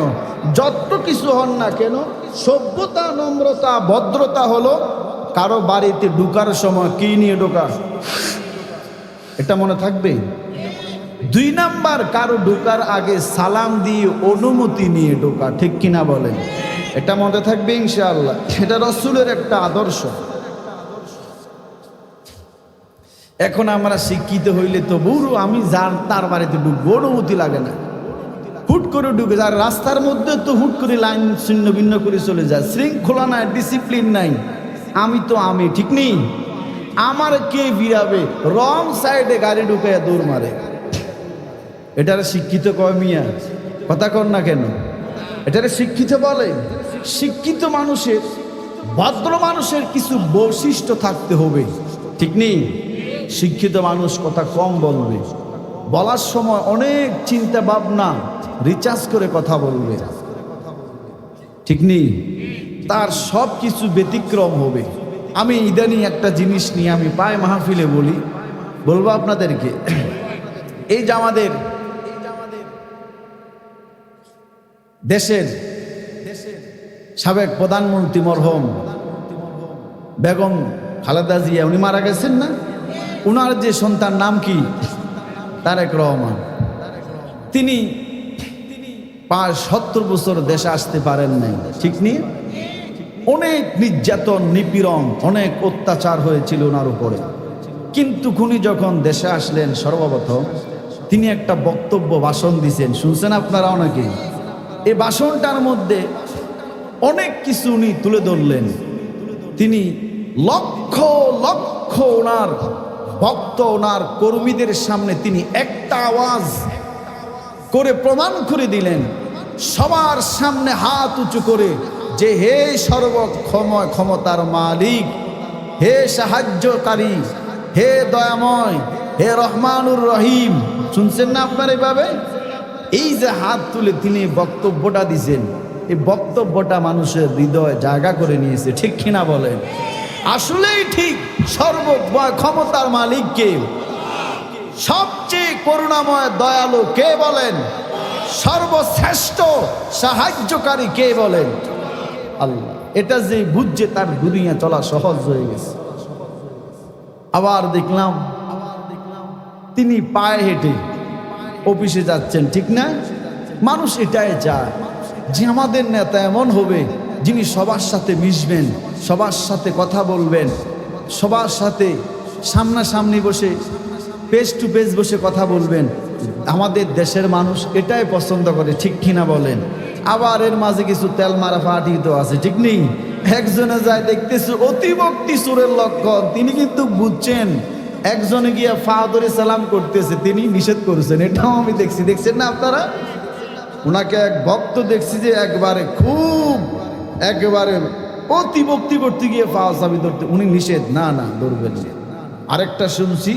যত কিছু হন না কেন, সভ্যতা, নম্রতা, ভদ্রতা হলো কারো বাড়িতে ঢুকার সময় কি নিয়ে ঢোকা, এটা মনে থাকবে। ২ নাম্বার, কারো ঢোকার আগে সালাম দিয়ে অনুমতি নিয়ে ঢোকা, ঠিক কিনা বলেন? এটা মনে থাকবে ইনশাআল্লাহ। এটা রাসূলের একটা আদর্শ। এখন আমরা শিক্ষিত হইলে তো বুড়ো, আমি যার তার বাড়িতে ঢুকবো, অনুমতি লাগে না, হুট করে ঢুকে। যার রাস্তার মধ্যে তো হুট করে লাইন ছিন্ন ভিন্ন করে চলে যায়, শৃঙ্খলা নাই, ডিসিপ্লিন নাই। আমি তো আমি, ঠিক নেই? আমার কে বিরাবে? রং সাইডে গাড়ি ঢুকাইয়া দৌড় মারে। এটারে শিক্ষিত কয় মিয়া? কথা কর না কেন? এটারে শিক্ষিত বলে? শিক্ষিত মানুষের, ভদ্র মানুষের কিছু বৈশিষ্ট্য থাকতে হবে, ঠিক নেই? শিক্ষিত মানুষ কথা কম বলবে, বলার সময় অনেক চিন্তা ভাবনা রিচার্জ করে কথা বলবে, ঠিক নেই? তার সব কিছু ব্যতিক্রম হবে। আমি ইদানিং একটা জিনিস নিয়ে আমি প্রায় মাহফিলে বলবো আপনাদেরকে। এই যে আমাদের দেশের সাবেক প্রধানমন্ত্রী মরহুম বেগম খালেদা জিয়া, উনি মারা গেছেন না? উনার যে সন্তান নাম কি? তারেক রহমান। তিনি ৭০ বছর দেশে আসতে পারেন নাই, ঠিক নেই? অনেক নির্যাতন, নিপীড়ন, অনেক অত্যাচার হয়েছিল ওনার উপরে। কিন্তু উনি যখন দেশে আসলেন, সর্বপ্রথম তিনি একটা বক্তব্য ভাষণ দিয়েছেন, শুনছেন আপনারা অনেকে। এই ভাষণটার মধ্যে অনেক কিছু উনি তুলে ধরলেন। তিনি লক্ষ লক্ষ ওনার ভক্ত, ওনার কর্মীদের সামনে তিনি একটা আওয়াজ করে প্রমাণ করে দিলেন সবার সামনে হাত উঁচু করে যে হে ক্ষমতার মালিক, হে সাহায্যকারী, হে দয়াময়, হে রহমানুর রহিম। শুনছেন না আপনার এইভাবে? এই যে হাত তুলে তিনি বক্তব্যটা দিছেন, এই বক্তব্যটা মানুষের হৃদয় জায়গা করে নিয়েছে, ঠিক কিনা বলেন? আসলেই ঠিক। ক্ষমতার মালিক কে? সবচেয়ে করুণাময় দয়ালু কে বলেন? সর্বশ্রেষ্ঠ সাহায্যকারী কে বলেন? আল্লাহ। এটা যে বুঝছে তার দুনিয়া চলা সহজ হয়ে গেছে। আবার দেখলাম তিনি পায়ে হেঁটে অফিসে যাচ্ছেন, ঠিক না? মানুষ এটাই চায় যে আমাদের নেতা এমন হবে যিনি সবার সাথে মিশবেন, সবার সাথে কথা বলবেন, সবার সাথে সামনাসামনি বসে পেস টু পেস বসে কথা বলবেন। আমাদের দেশের মানুষ এটাই পছন্দ করে, ঠিক কিনা বলেন? আবার এর মাঝে কিছু তেল মারা ফাটি তো আছে, ঠিক নেই? একজনে যায় দেখতেছে অতিভক্তি সুরের লক্ষণ, তিনি কিন্তু বুঝছেন। একজনে গিয়ে ফা ধরে সালাম করতেছে, তিনি নিষেধ করেছেন। এটাও আমি দেখছি, দেখছেন না আপনারা? ওনাকে এক ভক্ত দেখছি যে একেবারে অতিভক্তি করতে গিয়ে ফা সাবি ধরতে, উনি নিষেধ, না না ধরবেন না। আরেকটা শুনছি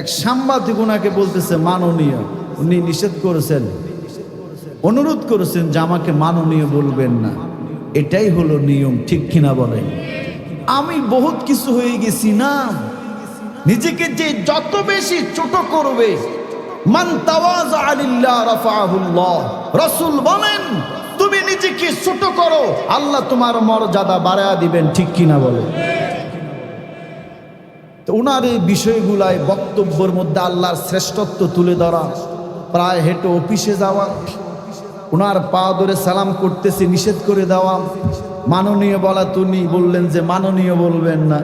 এক সাংবাদিক ওনাকে বলতেছে মাননীয়, উনি নিষেধ করেছেন, অনুরোধ করেছেন যে আমাকে মাননীয় বলবেন না। এটাই হলো নিয়ম, ঠিক কিনা বলেন? আমি বহুত কিছু হয়ে গেছি না। নিজেকে যে যত বেশি ছোট করবে, মান তাওয়াযা লিল্লাহ রাফাহুল্লাহ। রাসূল বলেন তুমি নিজেকে ছোট করো, আল্লাহ তোমার মর্যাদা বাড়ায়া দিবেন, ঠিক কিনা বলেন? তো ওনার এই বিষয়গুলাই বক্তব্যের মধ্যে আল্লাহর শ্রেষ্ঠত্ব তুলে ধরা, প্রায় হেঁটে অফিসে যাওয়া, ওনার পা ধরে সালাম করতেছে নিষেধ করে দেওয়া, মাননীয় বলা, তুমি বললেন যে মাননীয় বলবেন না।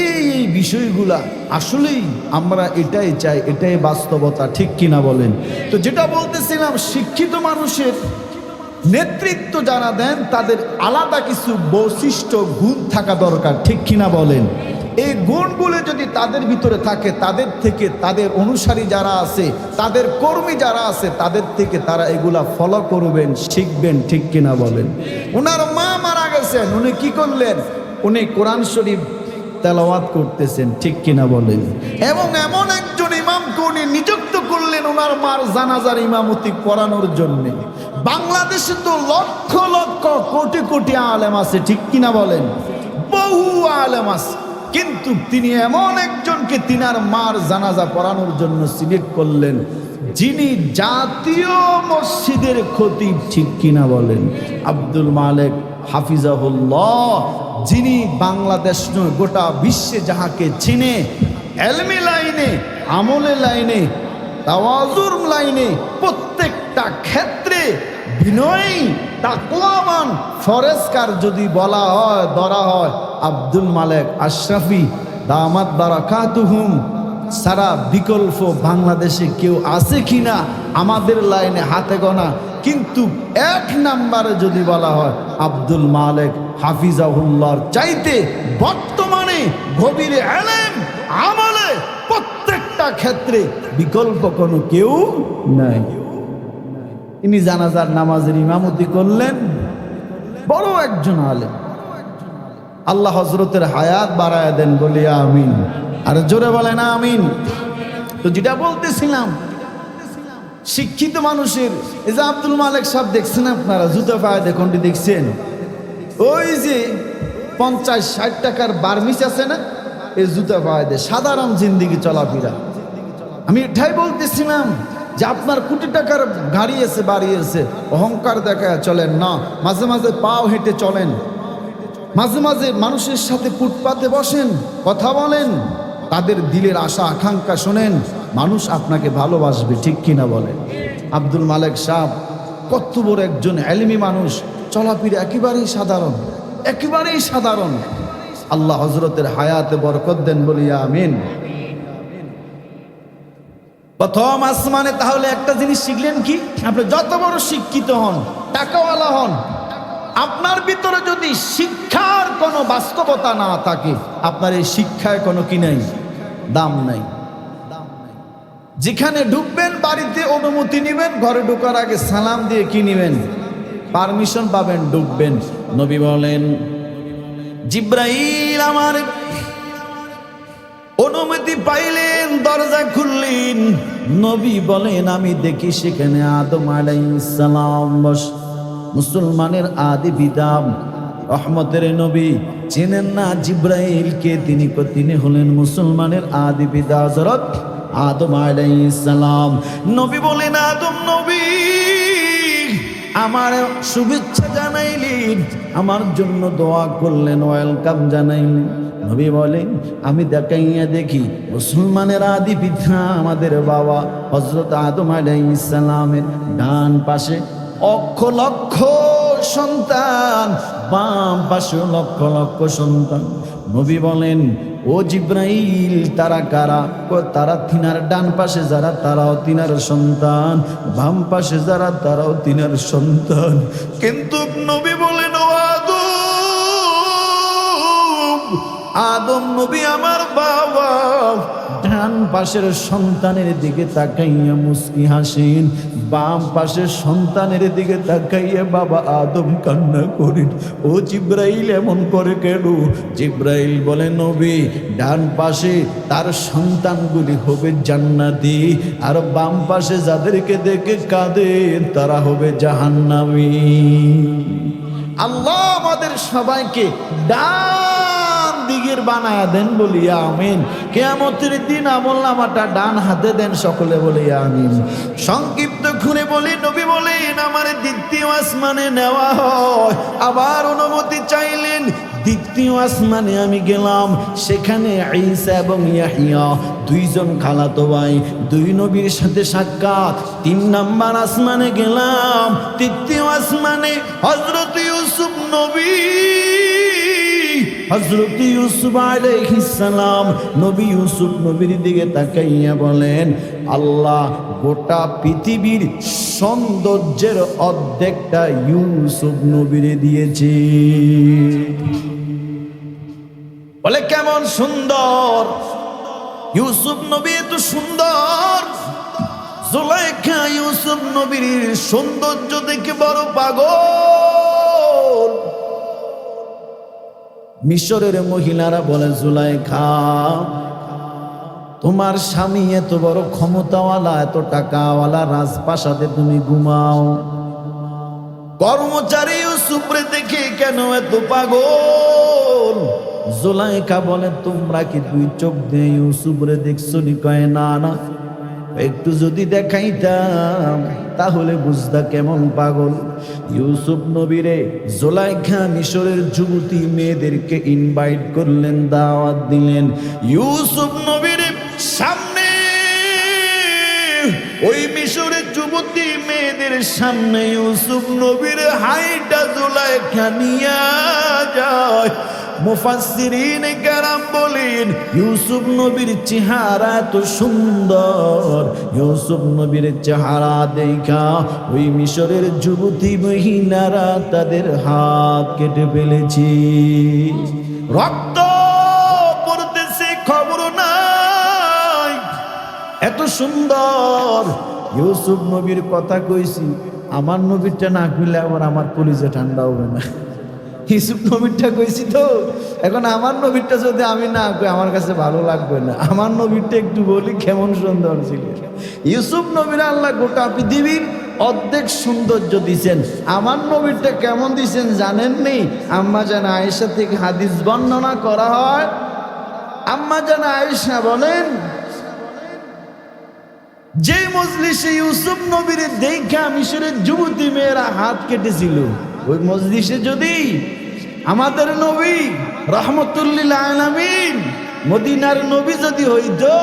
এই বিষয়গুলা আসলেই আমরা এটাই চাই, এটাই বাস্তবতা, ঠিক কিনা বলেন? তো যেটা বলতেছিলাম, শিক্ষিত মানুষের নেতৃত্ব যারা দেন তাদের আলাদা কিছু বৈশিষ্ট্য গুণ থাকা দরকার, ঠিক কিনা বলেন? এই গুণগুলো যদি তাদের ভিতরে থাকে, তাদের থেকে তাদের অনুসারী যারা আছে, তাদের কর্মী যারা আছে, তাদের থেকে তারা এগুলা ফলো করবেন, শিখবেন, ঠিক কিনা বলেন? ওনার মা মারা গেছেন, উনি কি করলেন? উনি কোরআন শরীফ তেলাওয়াত করতেছেন, ঠিক কিনা বলেন? এবং এমন একজন ইমামকে উনি নিযুক্ত করলেন ওনার মার জানাজার ইমামতি পড়ানোর জন্য। বাংলাদেশে তো লক্ষ লক্ষ কোটি কোটি আলেম আছে, ঠিক কিনা বলেন? বহু আলেম আছে, কিন্তু তিনি এমন একজনকে তিনার মার জানাজা পড়ানোর জন্য সিলেক্ট করলেন, যিনি জাতীয় মসজিদের খতিব, ঠিক কিনা বলেন? আব্দুল মালেক হাফিজাহুল্লাহ, যিনি বাংলাদেশ নয় গোটা বিশ্বে যাহাকে চিনে, এলমি লাইনে, আমলে লাইনে, তাওয়াজুর লাইনে, প্রত্যেকটা ক্ষেত্রে বিনয়ী, তাকওয়াবান, ফরেজকার যদি বলা হয়, ধরা হয়, আব্দুল মালেক আশরাফি দামাত বারাকাতুহুম সারা বিকল্প বাংলাদেশে কেউ আছে কিনা আমাদের লাইনে হাতে গোনা, কিন্তু এক নাম্বারে যদি বলা হয় আব্দুল মালেক হাফিজাহুল্লাহর চাইতে বর্তমানে গভীর ইলম আমলে প্রত্যেকটা ক্ষেত্রে বিকল্প কোনো কেউ নাই। ইনি জানাজার নামাজের ইমামতি করলেন, বড় একজন আলেম। আল্লাহ হযরতের হায়াত বাড়ায় দেন, বলি আমিন। আর জোরে বলেন আমিন। তো যেটা বলতেছিলাম, শিক্ষিত মানুষের এই যে আব্দুল মালেক সাহেব দেখছেন আপনারা, জুতা পায়ে দেখুন, দেখছেন ওই যে 50-60 টাকার বার্মিস আছে না, এই জুতা পায়ে দেয় সাধারণ জিন্দিগি চলাফেরা। আমি এটাই বলতেছিলাম যে আপনার কোটি টাকার গাড়ি আছে, বাড়ি আছে, অহংকার দেখায় চলেন না, মাঝে মাঝে পাও হেঁটে চলেন, মাঝে মাঝে মানুষের সাথে ফুটপাতে বসেন, কথা বলেন, তাদের দিলের আশা আকাঙ্ক্ষা শোনেন, মানুষ আপনাকে ভালোবাসবে, ঠিক কিনা বলেন? আব্দুল মালেক সাহেব কত বড় একজন এলিমি মানুষ, চলাফেরা একেবারেই সাধারণ, একেবারেই সাধারণ। আল্লাহ হযরতের হায়াতে বরকত দেন, বলি আমিন। প্রথম আসমানে তাহলে একটা জিনিস শিখলেন কি? আপনি যত বড় শিক্ষিত হন, টাকাওয়ালা হন, আপনার ভিতরে যদি শিক্ষার কোনো বাস্তবতা না থাকে, আপনার এই শিক্ষায় কোনো কি নাই, দাম নাই। যেখানে ঢুকবেন বাড়িতে অনুমতি নেবেন, ঘরে ঢোকার আগে সালাম দিয়ে কি নেবেন? পারমিশন পাবেন, ঢুকবেন। নবী বলেন জিব্রাইল আমার অনুমতি পাইলেন, দরজা খুললেন। নবী বলেন আমি দেখি সেখানে আদম আলাইহিস সালাম বস। মুসলমানের আদি পিতা, রহমতের নবী, চেনেন না জিব্রাইলকে? তিনি হলেন মুসলমানের আদি পিতা হযরত আদম আলাইহিস সালাম। নবী বলেন আদম নবী আমার শুভেচ্ছা জানাইলেন, আমার জন্য দোয়া করলেন, ওয়েলকাম জানাইলেন। নবী বলেন আমি দেখাইয়া দেখি মুসলমানের আদি পিতা আমাদের বাবা হযরত আদম আলাইহিস সালামের ডান পাশে লক্ষ লক্ষ সন্তান, বাম পাশে লক্ষ লক্ষ সন্তান। নবী বলেন ও জিব্রাইল তারা কারা? তারা তিনার ডান পাশে যারা তারাও তিনার সন্তান, বাম পাশে যারা তারাও তিনার সন্তান। কিন্তু নবী বলেন ও আদম নবী আমার বাবা ডান পাশের সন্তানের দিকে তাকাইয়া মুস্কি হাসেন, বাম পাশের সন্তানের দিকে তাকাইয়া বাবা আদম কান্না করেন। ও জিব্রাইল এমন করে কেন? জিব্রাইল বলে নবী ডান পাশে তার সন্তানগুলি হবে জান্নাতি, আর বাম পাশে যাদেরকে দেখে কাঁদেন তারা হবে জাহান্নামী। আল্লাহ আমাদের সবাইকে ডান দিকের বানায়া দেন, বলিয়া আমিন। কিয়ামতের দিন আমলনামাটা ডান হাতে দেন, সকলে বলিয়া আমিন। সংক্ষিপ্ত খুলে বলি নবী বলেন আমার দ্বিতীয় আসমানে নেওয়া হয়, আবার অনুমতি চাইলেন। দ্বিতীয় আসমানে আমি গেলাম, সেখানে ঈসা এবং ইয়াহইয়া দুইজন খালাতো ভাই, দুই নবীর সাথে সাক্ষাৎ। 3 নাম্বার আসমানে গেলাম, তৃতীয় আসমানে হযরত ইউসুফ নবী, হযরত ইউসুফ আলাইহিস সালাম। নবী ইউসুফ নবীর দিকে তাকাইয়া বলেন আল্লাহ গোটা পৃথিবীর সৌন্দর্যের অর্ধেকটা ইউসুফ নবীরে দিয়েছে। বলে কেমন সুন্দর ইউসুফ নবী, এত সুন্দর। জুলাইখা ইউসুফ নবীর সৌন্দর্য দেখে বড় পাগল। মিশরের মহিলারা বলে জুলাইখা তোমার স্বামী এত বড় ক্ষমতাওয়ালা, এত টাকাওয়ালা, রাজপ্রাসাদে তুমি ঘুমাও, কর্মচারী ইউসুফরে দেখে কেন এত পাগল? জুলাইখা বলে তোমরা কি 2 চোখ দিয়ে ইউসুফরে দেখছো নি? কয় না না, একটু যদি দেখাইতাম তাহলে বুঝতা কেমন পাগল। ইউসুফ নবীরে জুলাইখা মিশরের যুবতী মেয়েদেরকে ইনভাইট করলেন, দাওয়াত দিলেন। ইউসুফ নবীর সামনে, ওই মিশরের যুবতী মেয়েদের সামনে ইউসুফ নবীর হাইটা জুলাইখা নিয়া যায়। মুফাসসিরিন কেরাম বলেন ইউসুফ নবীর চেহারা এত সুন্দর, ইউসুফ নবীর চেহারা দেখা ওই মিশরের যুবতী মহিলারা তাদের হাত কেটে ফেলেছে, রক্ত পড়তেছে খবর নাই। এত সুন্দর ইউসুফ নবীর কথা কইছি, আমার নবীরটা না কইলে আমার কলিজা ঠান্ডা হবে না। ইউসুফ নবীরটা কইছি তো, এখন আমার নবীরটা যদি আমি না কই আমার কাছে ভালো লাগবে না। আমার নবীরটা একটু বলি কেমন সুন্দর ছিল। ইউসুফ নবীর আল্লাহ গোটা পৃথিবীর অর্ধেক সৌন্দর্য দিছেন, আমার নবীরটা কেমন দিছেন জানেননি? আম্মা জান আয়েশা থেকে হাদিস বর্ণনা করা হয়। আম্মা জান আয়েশা বলেন যে মজলিসে ইউসুফ নবীর দেখা মিশরের যুবতী মেয়েরা হাত কেটেছিল, ওই মজলিসে যদি আমাদের নবী রহমতুল্লিল আলামিন মদিনার নবী যদি হইতো,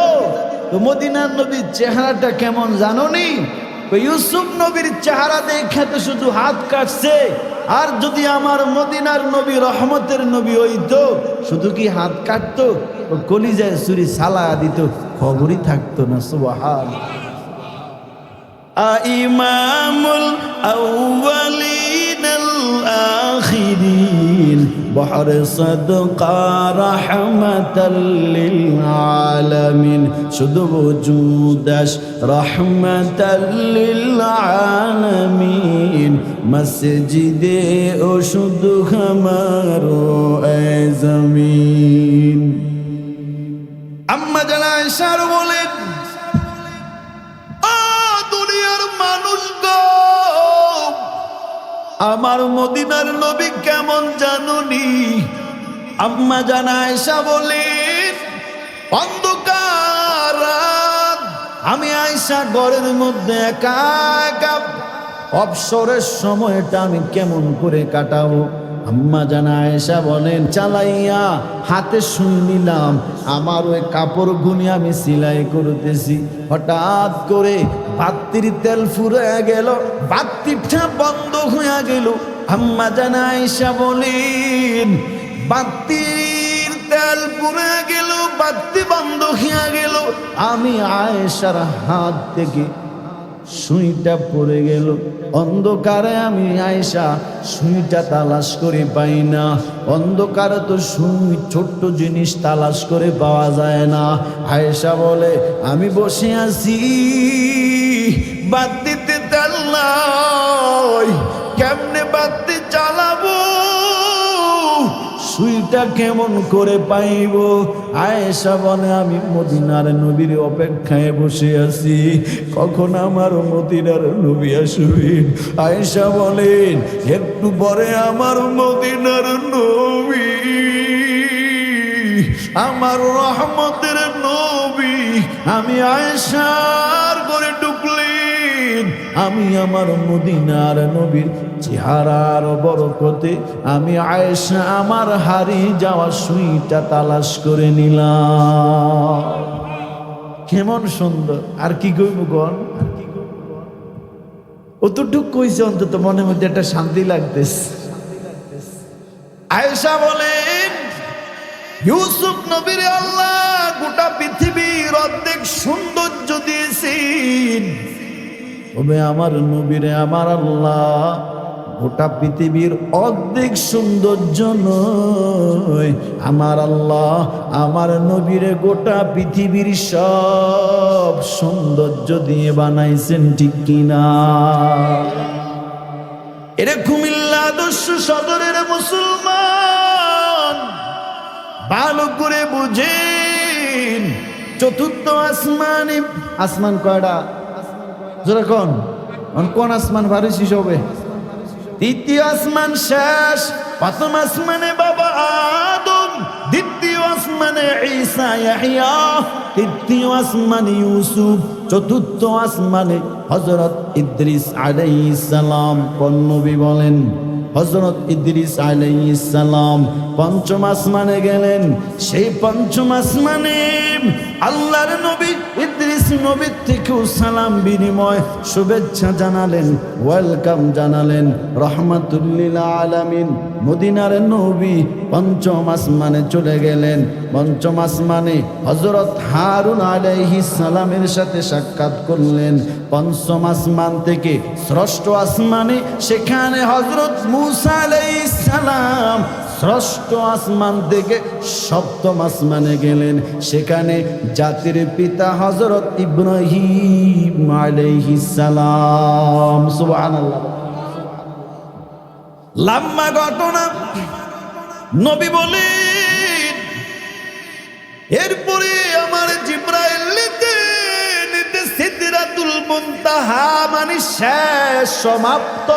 তো মদিনার নবীর চেহারাটা কেমন জানোনি? ইউসুফ নবীর চেহারা দেখে তো শুধু হাত কাটছে, আর যদি আমার মদিনার নবী রহমতের নবী হইতো, শুধু কি হাত কাটতো, কলিজায় ছুরি সালা দিত, খবরই থাকতো না। সুবহানাল্লাহ। ইমামুল আউয়ালিন আল আখিরিন بحر صدقہ رحمت للعالمین শুধু وجودش رحمت للعالمین مسجد ও শুধু ہمارو اے زمین আম্মা জান আয়েশা বলেন দুনিয়ার মানুষ গো আমার মদিনার নবী কেমন জানুনি আম্মা জান আয়েশা বলেন অন্ধকার রাত আমি আয়েশা ঘরের মধ্যে একা একা অবসরের সময়টা আমি কেমন করে কাটাবো আম্মা জান আয়েশা বলেন চালাইয়া হাতে শুই নিলাম আমার ওই কাপড় গুনি আমি সেলাই করতেছি হঠাৎ করে বাতির তেল ফুরিয়ে গেল বাতিটা বন্ধ হয়ে গেল আম্মা জান আয়েশা বলেন বাতির তেল ফুরিয়ে গেল বাতি বন্ধ হয়ে গেল আমি আয়েশার হাত থেকে সুইটা পড়ে গেল অন্ধকারে আমি আয়েশা সুইটা তালাশ করে পাই না অন্ধকারে তো সুই ছোট্ট জিনিস তালাশ করে পাওয়া যায় না আয়েশা বলে আমি বসে আছি বাতিতে তেল নাই কেমনে বাতি চালাবো সুইটা কেমন করে পাইব আয়েশা বলে আমি মদিনার নবীর অপেক্ষায় বসে আছি কখন আমার মদিনার নবী আসবেন আয়েশা বলেন একটু পরে আমার মদিনার নবী আমার রহমতের নবী আমি আয়েশার ঘরে ঢুকলেন আমি আমার মদিনার নবীর চেহারার বরকতে আমি আয়েশা আমার হারিয়ে যাওয়া সুইটা তালাশ করে নিলাম কেমন সুন্দর আর কি কইব গন অতটুক কইছে অন্তত মনের মধ্যে একটা শান্তি লাগতেছে আয়েশা বলেন ইউসুফ নবীর আল্লাহ গোটা পৃথিবীর অর্ধেক সৌন্দর্য দিয়েছেন তবে আমার নবীরে আমার আল্লাহ গোটা পৃথিবীর অর্ধেক সৌন্দর্য নয় আমার আল্লাহ আমার নবীরে গোটা পৃথিবীর সব সৌন্দর্য দিয়ে বানাইছেন ঠিক কিনা এরে কুমিল্লা আদর্শ সদরের মুসলমান ভালো করে বুঝেন চতুর্থ আসমানে আসমান কয়টা যেরকম কোন আসমান ভারী শেষ হবে তৃতীয় আসমান শেষ প্রথম আসমানে বাবা আদম দ্বিতীয় আসমানে ঈসা ইয়াহইয়া তৃতীয় আসমানে ইউসুফ চতুর্থ আসমানে হযরত ইদ্রিস আলাইহিস সালাম কোন নবী বলেন হযরত ইদ্রিস আলাইহিস সালাম পঞ্চম আসমানে গেলেন সেই পঞ্চম আসমানে আল্লাহর নবী ইদ্রিস নবীর থেকেও সালাম বিনিময় শুভেচ্ছা জানালেন ওয়েলকাম জানালেন রহমাতুল লিল আলামিন মদিনার নবী পঞ্চম আসমানে চলে গেলেন পঞ্চম আসমানে হযরত হারুন আলাইহিস সালামের সাথে সাক্ষাৎ করলেন পঞ্চম আসমান থেকে ষষ্ঠ আসমানে সেখানে হযরত মুসা আলাইহিস সালাম ষষ্ঠ আসমান থেকে সপ্তম আসমানে গেলেন সেখানে জাতির পিতা হযরত ইব্রাহিম আলাইহিস সালাম সুবহানাল্লাহ লম্বা ঘটনা নবী বলেন এরপরে আমার জিবরাইল নিতে নিতে সিদরাতুল মুনতাহা মানে শেষ সমাপ্ত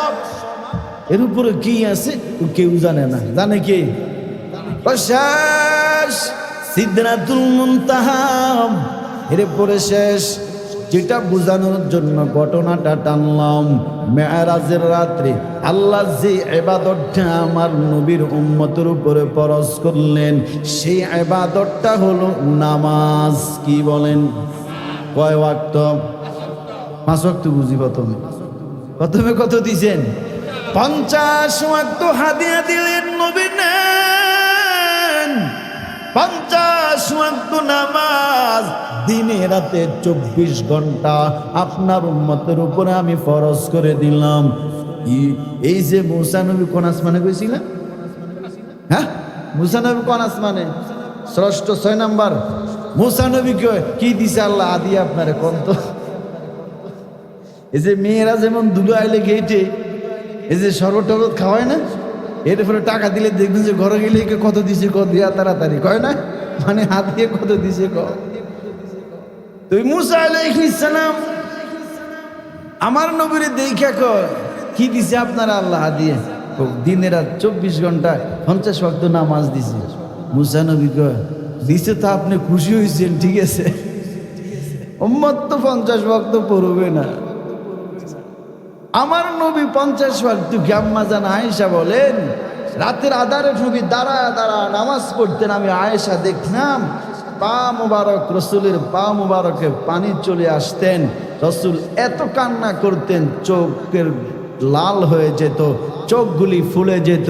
এর উপরে কি আছে কেউ জানে না জানে কি শেষ সিদরাতুল মুনতাহা এরপরে শেষ যেটা বোঝানোর জন্য ঘটনাটা টানলাম মেরাজের রাত্রে আল্লাহ যে ইবাদতটা আমার নবীর উম্মতের উপরে ফরজ করলেন সেই ইবাদতটা হলো নামাজ কি বলেন কয় ওয়াক্ত 5 ওয়াক্ত বুঝি প্রথমে কত দিয়েছেন 50 ওয়াক্ত হাদিয়া দিলেন নবী নেন 50 ওয়াক্ত নামাজ দিনে রাতে 24 ঘন্টা আপনার উম্মতের উপরে আমি ফরজ করে দিলাম এই যে মুসা নবী কোন আসমানে গেছিলেন হ্যাঁ, মুসা নবী কোন আসমানে? ষষ্ঠ 6 নাম্বার। মুসা নবীকে কি দিছে আল্লাহ আদি আপনারে কোন তো? এই যে মেয়েরা যেমন দুলো আইলে গেটে এই যে শরবত টরবত খাওয়ায় না, এর ফলে টাকা দিলে দেখবেন যে ঘরে গেলে কত দিছে ক দিয়া তাড়াতাড়ি কয় না, মানে হাত দিয়ে কত দিছে ক। তো মুসা আলাইহিস সালাম আমার নবীরে দেখা কয় কি দিছে আপনারা আল্লাহ দিয়ে? দিনের রাত 24 ঘন্টা 50 ওয়াক্ত নামাজ দিছে। মুসা নবী কয় দিছে তো আপনি খুশি হয়েছেন, ঠিক আছে, উম্মত তো 50 ওয়াক্ত পড়বে না। আমার নবী 50 ওয়াক্ত। আম্মা জান আয়েশা বলেন রাতের আধারে নবী দাঁড়া দাঁড়া নামাজ পড়তেন, আমি আয়েশা দেখলাম পা মুবারক, রসুলের পা মুবারকে পানি চলে আসতেন, রসুল এত কান্না করতেন চোখের লাল হয়ে যেত, চোখগুলি ফুলে যেত,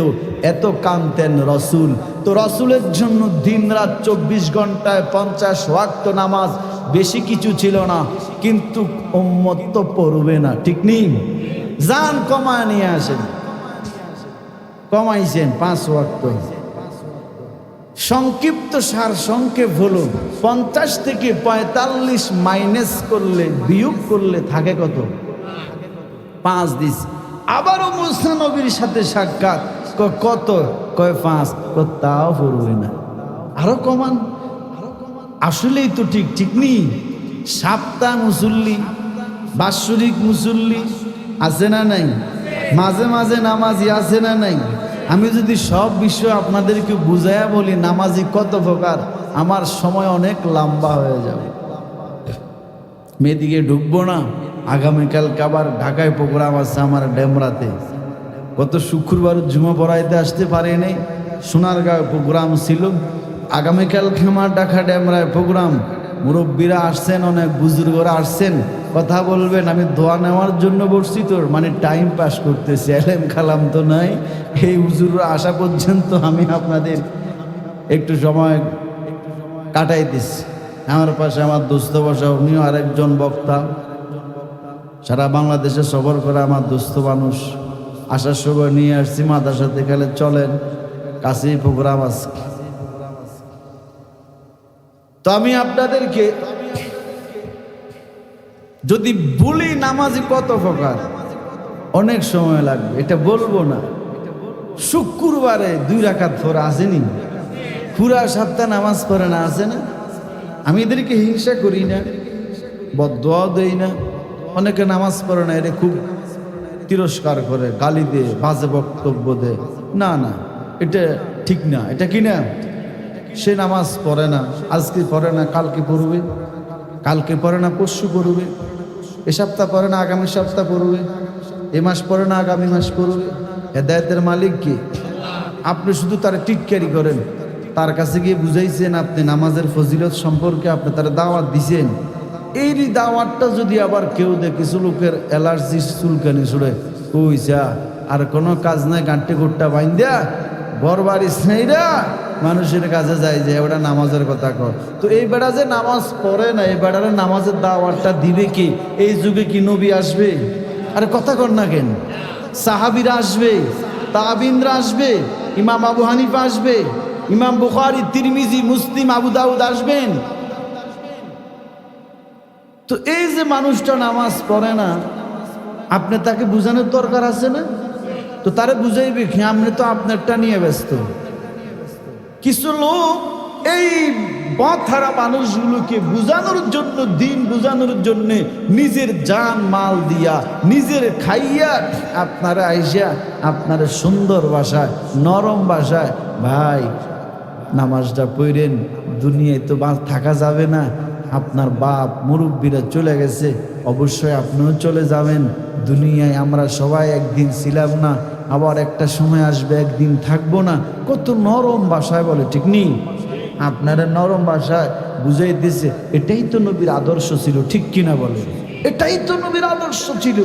এত কাঁদতেন রসুল। তো রসুলের জন্য দিন রাত 24 ঘন্টায় 50 ওয়াক্ত নামাজ বেশি কিছু ছিল না, কিন্তু উম্মত তো পড়বে না, ঠিক নেই? জান কমায় নিয়ে আসেন, কমাইছেন 5 ওয়াক্ত। সংক্ষিপ্ত সার সংক্ষেপ হলো 50 থেকে 45 মাইনাস করলে, বিয়োগ করলে থাকে কত? 5 দিস। আবারও মুসা নবীর সাথে সাক্ষাৎ, কত? কয় 5। তাও পড়বে না, আরো কমান। আসলেই তো ঠিক, ঠিক নেই? সপ্তাহ মুসল্লি, বাৎসরিক মুসল্লি আছে না নাই? মাঝে মাঝে নামাজি আছে না নাই? আমি যদি সব বিষয় আপনাদেরকে বুঝাইয়া বলি নামাজি কত প্রকার, আমার সময় অনেক লম্বা হয়ে যাবে। মেয়েদিকে ঢুকবো না। আগামীকাল আবার ঢাকায় প্রোগ্রাম আছে আমার ডেমরাতে। গত শুক্রবার জুমা পড়াইতে আসতে পারি নাই, সোনারগাঁও প্রোগ্রাম ছিল। আগামীকাল আমার ঢাকা ডেমরায় প্রোগ্রাম। মুরব্বীরা আসছেন, অনেক বুজুর্গরা আসছেন, কথা বলবেন। আমি দোয়া নেওয়ার জন্য বসছি, তোর মানে টাইম পাস করতেছি, এলেম খালাম তো নাই। এই হুজুররা আসা পর্যন্ত আমি আপনাদের একটু সময় কাটাইতেছি। আমার পাশে আমার দোস্ত বসা, উনিও আরেকজন বক্তা, সারা বাংলাদেশে সফর করে আমার দোস্ত মানুষ। আসার সময় নিয়ে আসছি মাদ্রাসাতে, গেলে চলেন কাছেই প্রোগ্রাম আছে। তো আমি আপনাদেরকে যদি বলি নামাজি কত প্রকার, অনেক সময় লাগবে, এটা বলবো না। শুক্রবারে 2 রাকাত পড়া আসেনি, পুরা সপ্তাহ নামাজ পড়ে না, আছে না? আমি এদেরকে হিংসা করি না, বদদোয়া দেই না। অনেকে নামাজ পড়ে না, এটা খুব তিরস্কার করে, গালি দেয়, বাজে বক্তব্য দেয়। না না, এটা ঠিক না। এটা কি না? সে নামাজ পড়ে না, আজকে পড়ে না কালকে পড়বে, কালকে পড়ে না পরশু পড়বে, এ সপ্তাহ পড়ে না আগামী সপ্তাহ পড়বে, এ মাস পড়ে না আগামী মাস পড়বে। হেদায়েতের মালিক কি? আপনি শুধু তার টিটকারি করেন, তার কাছে গিয়ে বুঝাইছেন আপনি নামাজের ফজিলত সম্পর্কে, আপনি তার দাওয়াত দিছেন। এই দাওয়াতটা যদি আবার কেউ দেখে, কিছু লোকের অ্যালার্জি চুলকানি ছুড়ে, কইসা আর কোনো কাজ নাই, গাঁটে গোট্টা বাইন দেয়া ঘর বাড়ি স্নেহরা মানুষের কাছে যায় যে ওটা নামাজের কথা কর। তো এই বেড়া যে নামাজ পড়ে না, এই বেড়ারা নামাজের দাওয়াতটা দিবে কি? এই যুগে কি নবী আসবে? আরে কথা কর না কেন? সাহাবীরা আসবে, তাবিনরা আসবে, ইমাম আবু হানিফা আসবে, ইমাম বুখারী, তিরমিজি, মুসলিম, আবু দাউদ আসবেন। তো এই যে মানুষটা নামাজ পড়ে না, আপনি তাকে বুঝানোর দরকার আছে না? তো তারে বুঝাইবে কি? আপনি তো আপনারটা নিয়ে ব্যস্ত। কিছু লোক এই পথহারা মানুষগুলোকে বুঝানোর জন্য, দিন বুঝানোর জন্য নিজের জান মাল দিয়া, নিজের খাইয়া আপনারা আইসা আপনারা সুন্দর ভাষায়, নরম ভাষায়, ভাই নামাজটা পড়েন, দুনিয়ায় তো থাকা যাবে না, আপনার বাপ মুরব্বীরা চলে গেছে, অবশ্যই আপনিও চলে যাবেন। দুনিয়ায় আমরা সবাই একদিন ছিলাম না, আবার একটা সময় আসবে একদিন থাকবো না। কত নরম ভাষায় বলে, ঠিক নেই? আপনারা নরম ভাষায় বুঝাইতেছে, এটাই তো নবীর আদর্শ ছিল, ঠিক কিনা বলে? এটাই তো নবীর আদর্শ ছিল।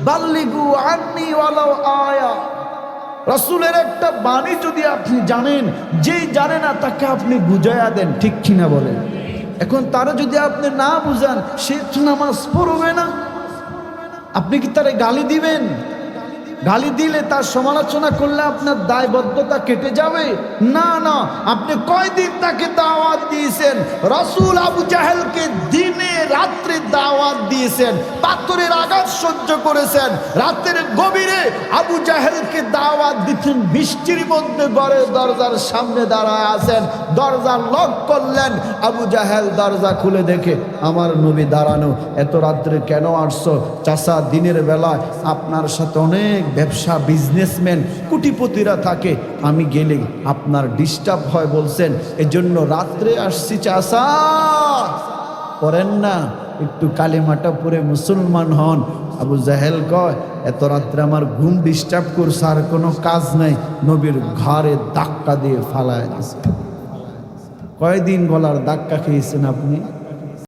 বাল্লিগু আন্নি ওয়ালাউ আয়া। রাসূলের একটা বাণী যদি আপনি জানেন, যেই জানে না তাকে আপনি বুঝাইয়া দেন, ঠিক কিনা বলে? এখন তারা যদি আপনি না বুঝান, সে নামাজ পড়বে না, আপনি কি তারে গালি দিবেন? গালি দিলে, তার সমালোচনা করলে আপনার দায়বদ্ধতা কেটে যাবে? না না, আপনি কয়দিন তাকে দাওয়াত দিয়েছেন? রাসূল আবু জাহেলকে দিনে রাত্রে দাওয়াত দিয়েছেন, পাথরের আঘাত সহ্য করেছেন, রাতের গভীরে আবু জাহেলকে দাওয়াত দিচ্ছেন, বৃষ্টির মধ্যে ঘরের দরজার সামনে দাঁড়ায় আছেন, দরজা লক করলেন, আবু জাহেল দরজা খুলে দেখে আমার নবী দাঁড়ানো। এত রাত্রে কেন আসছো? চাচা, দিনের বেলায় আপনার সাথে অনেক ব্যবসা বিজনেসম্যান কোটিপতিরা থাকে, আমি গেলে আপনার ডিস্টার্ব হয় বলছেন, এজন্য রাত্রে আসছি চাচা। করেন না, একটু কালিমাটা পড়ে মুসলমান হন। আবু জাহেল কয়, এত রাত্রে আমার ঘুম ডিস্টার্ব করছে, আর কোনো কাজ নাই, নবীর ঘরে ধাক্কা দিয়ে ফালায় দিছে। কয়দিন গলার ধাক্কা খেয়েছেন আপনি?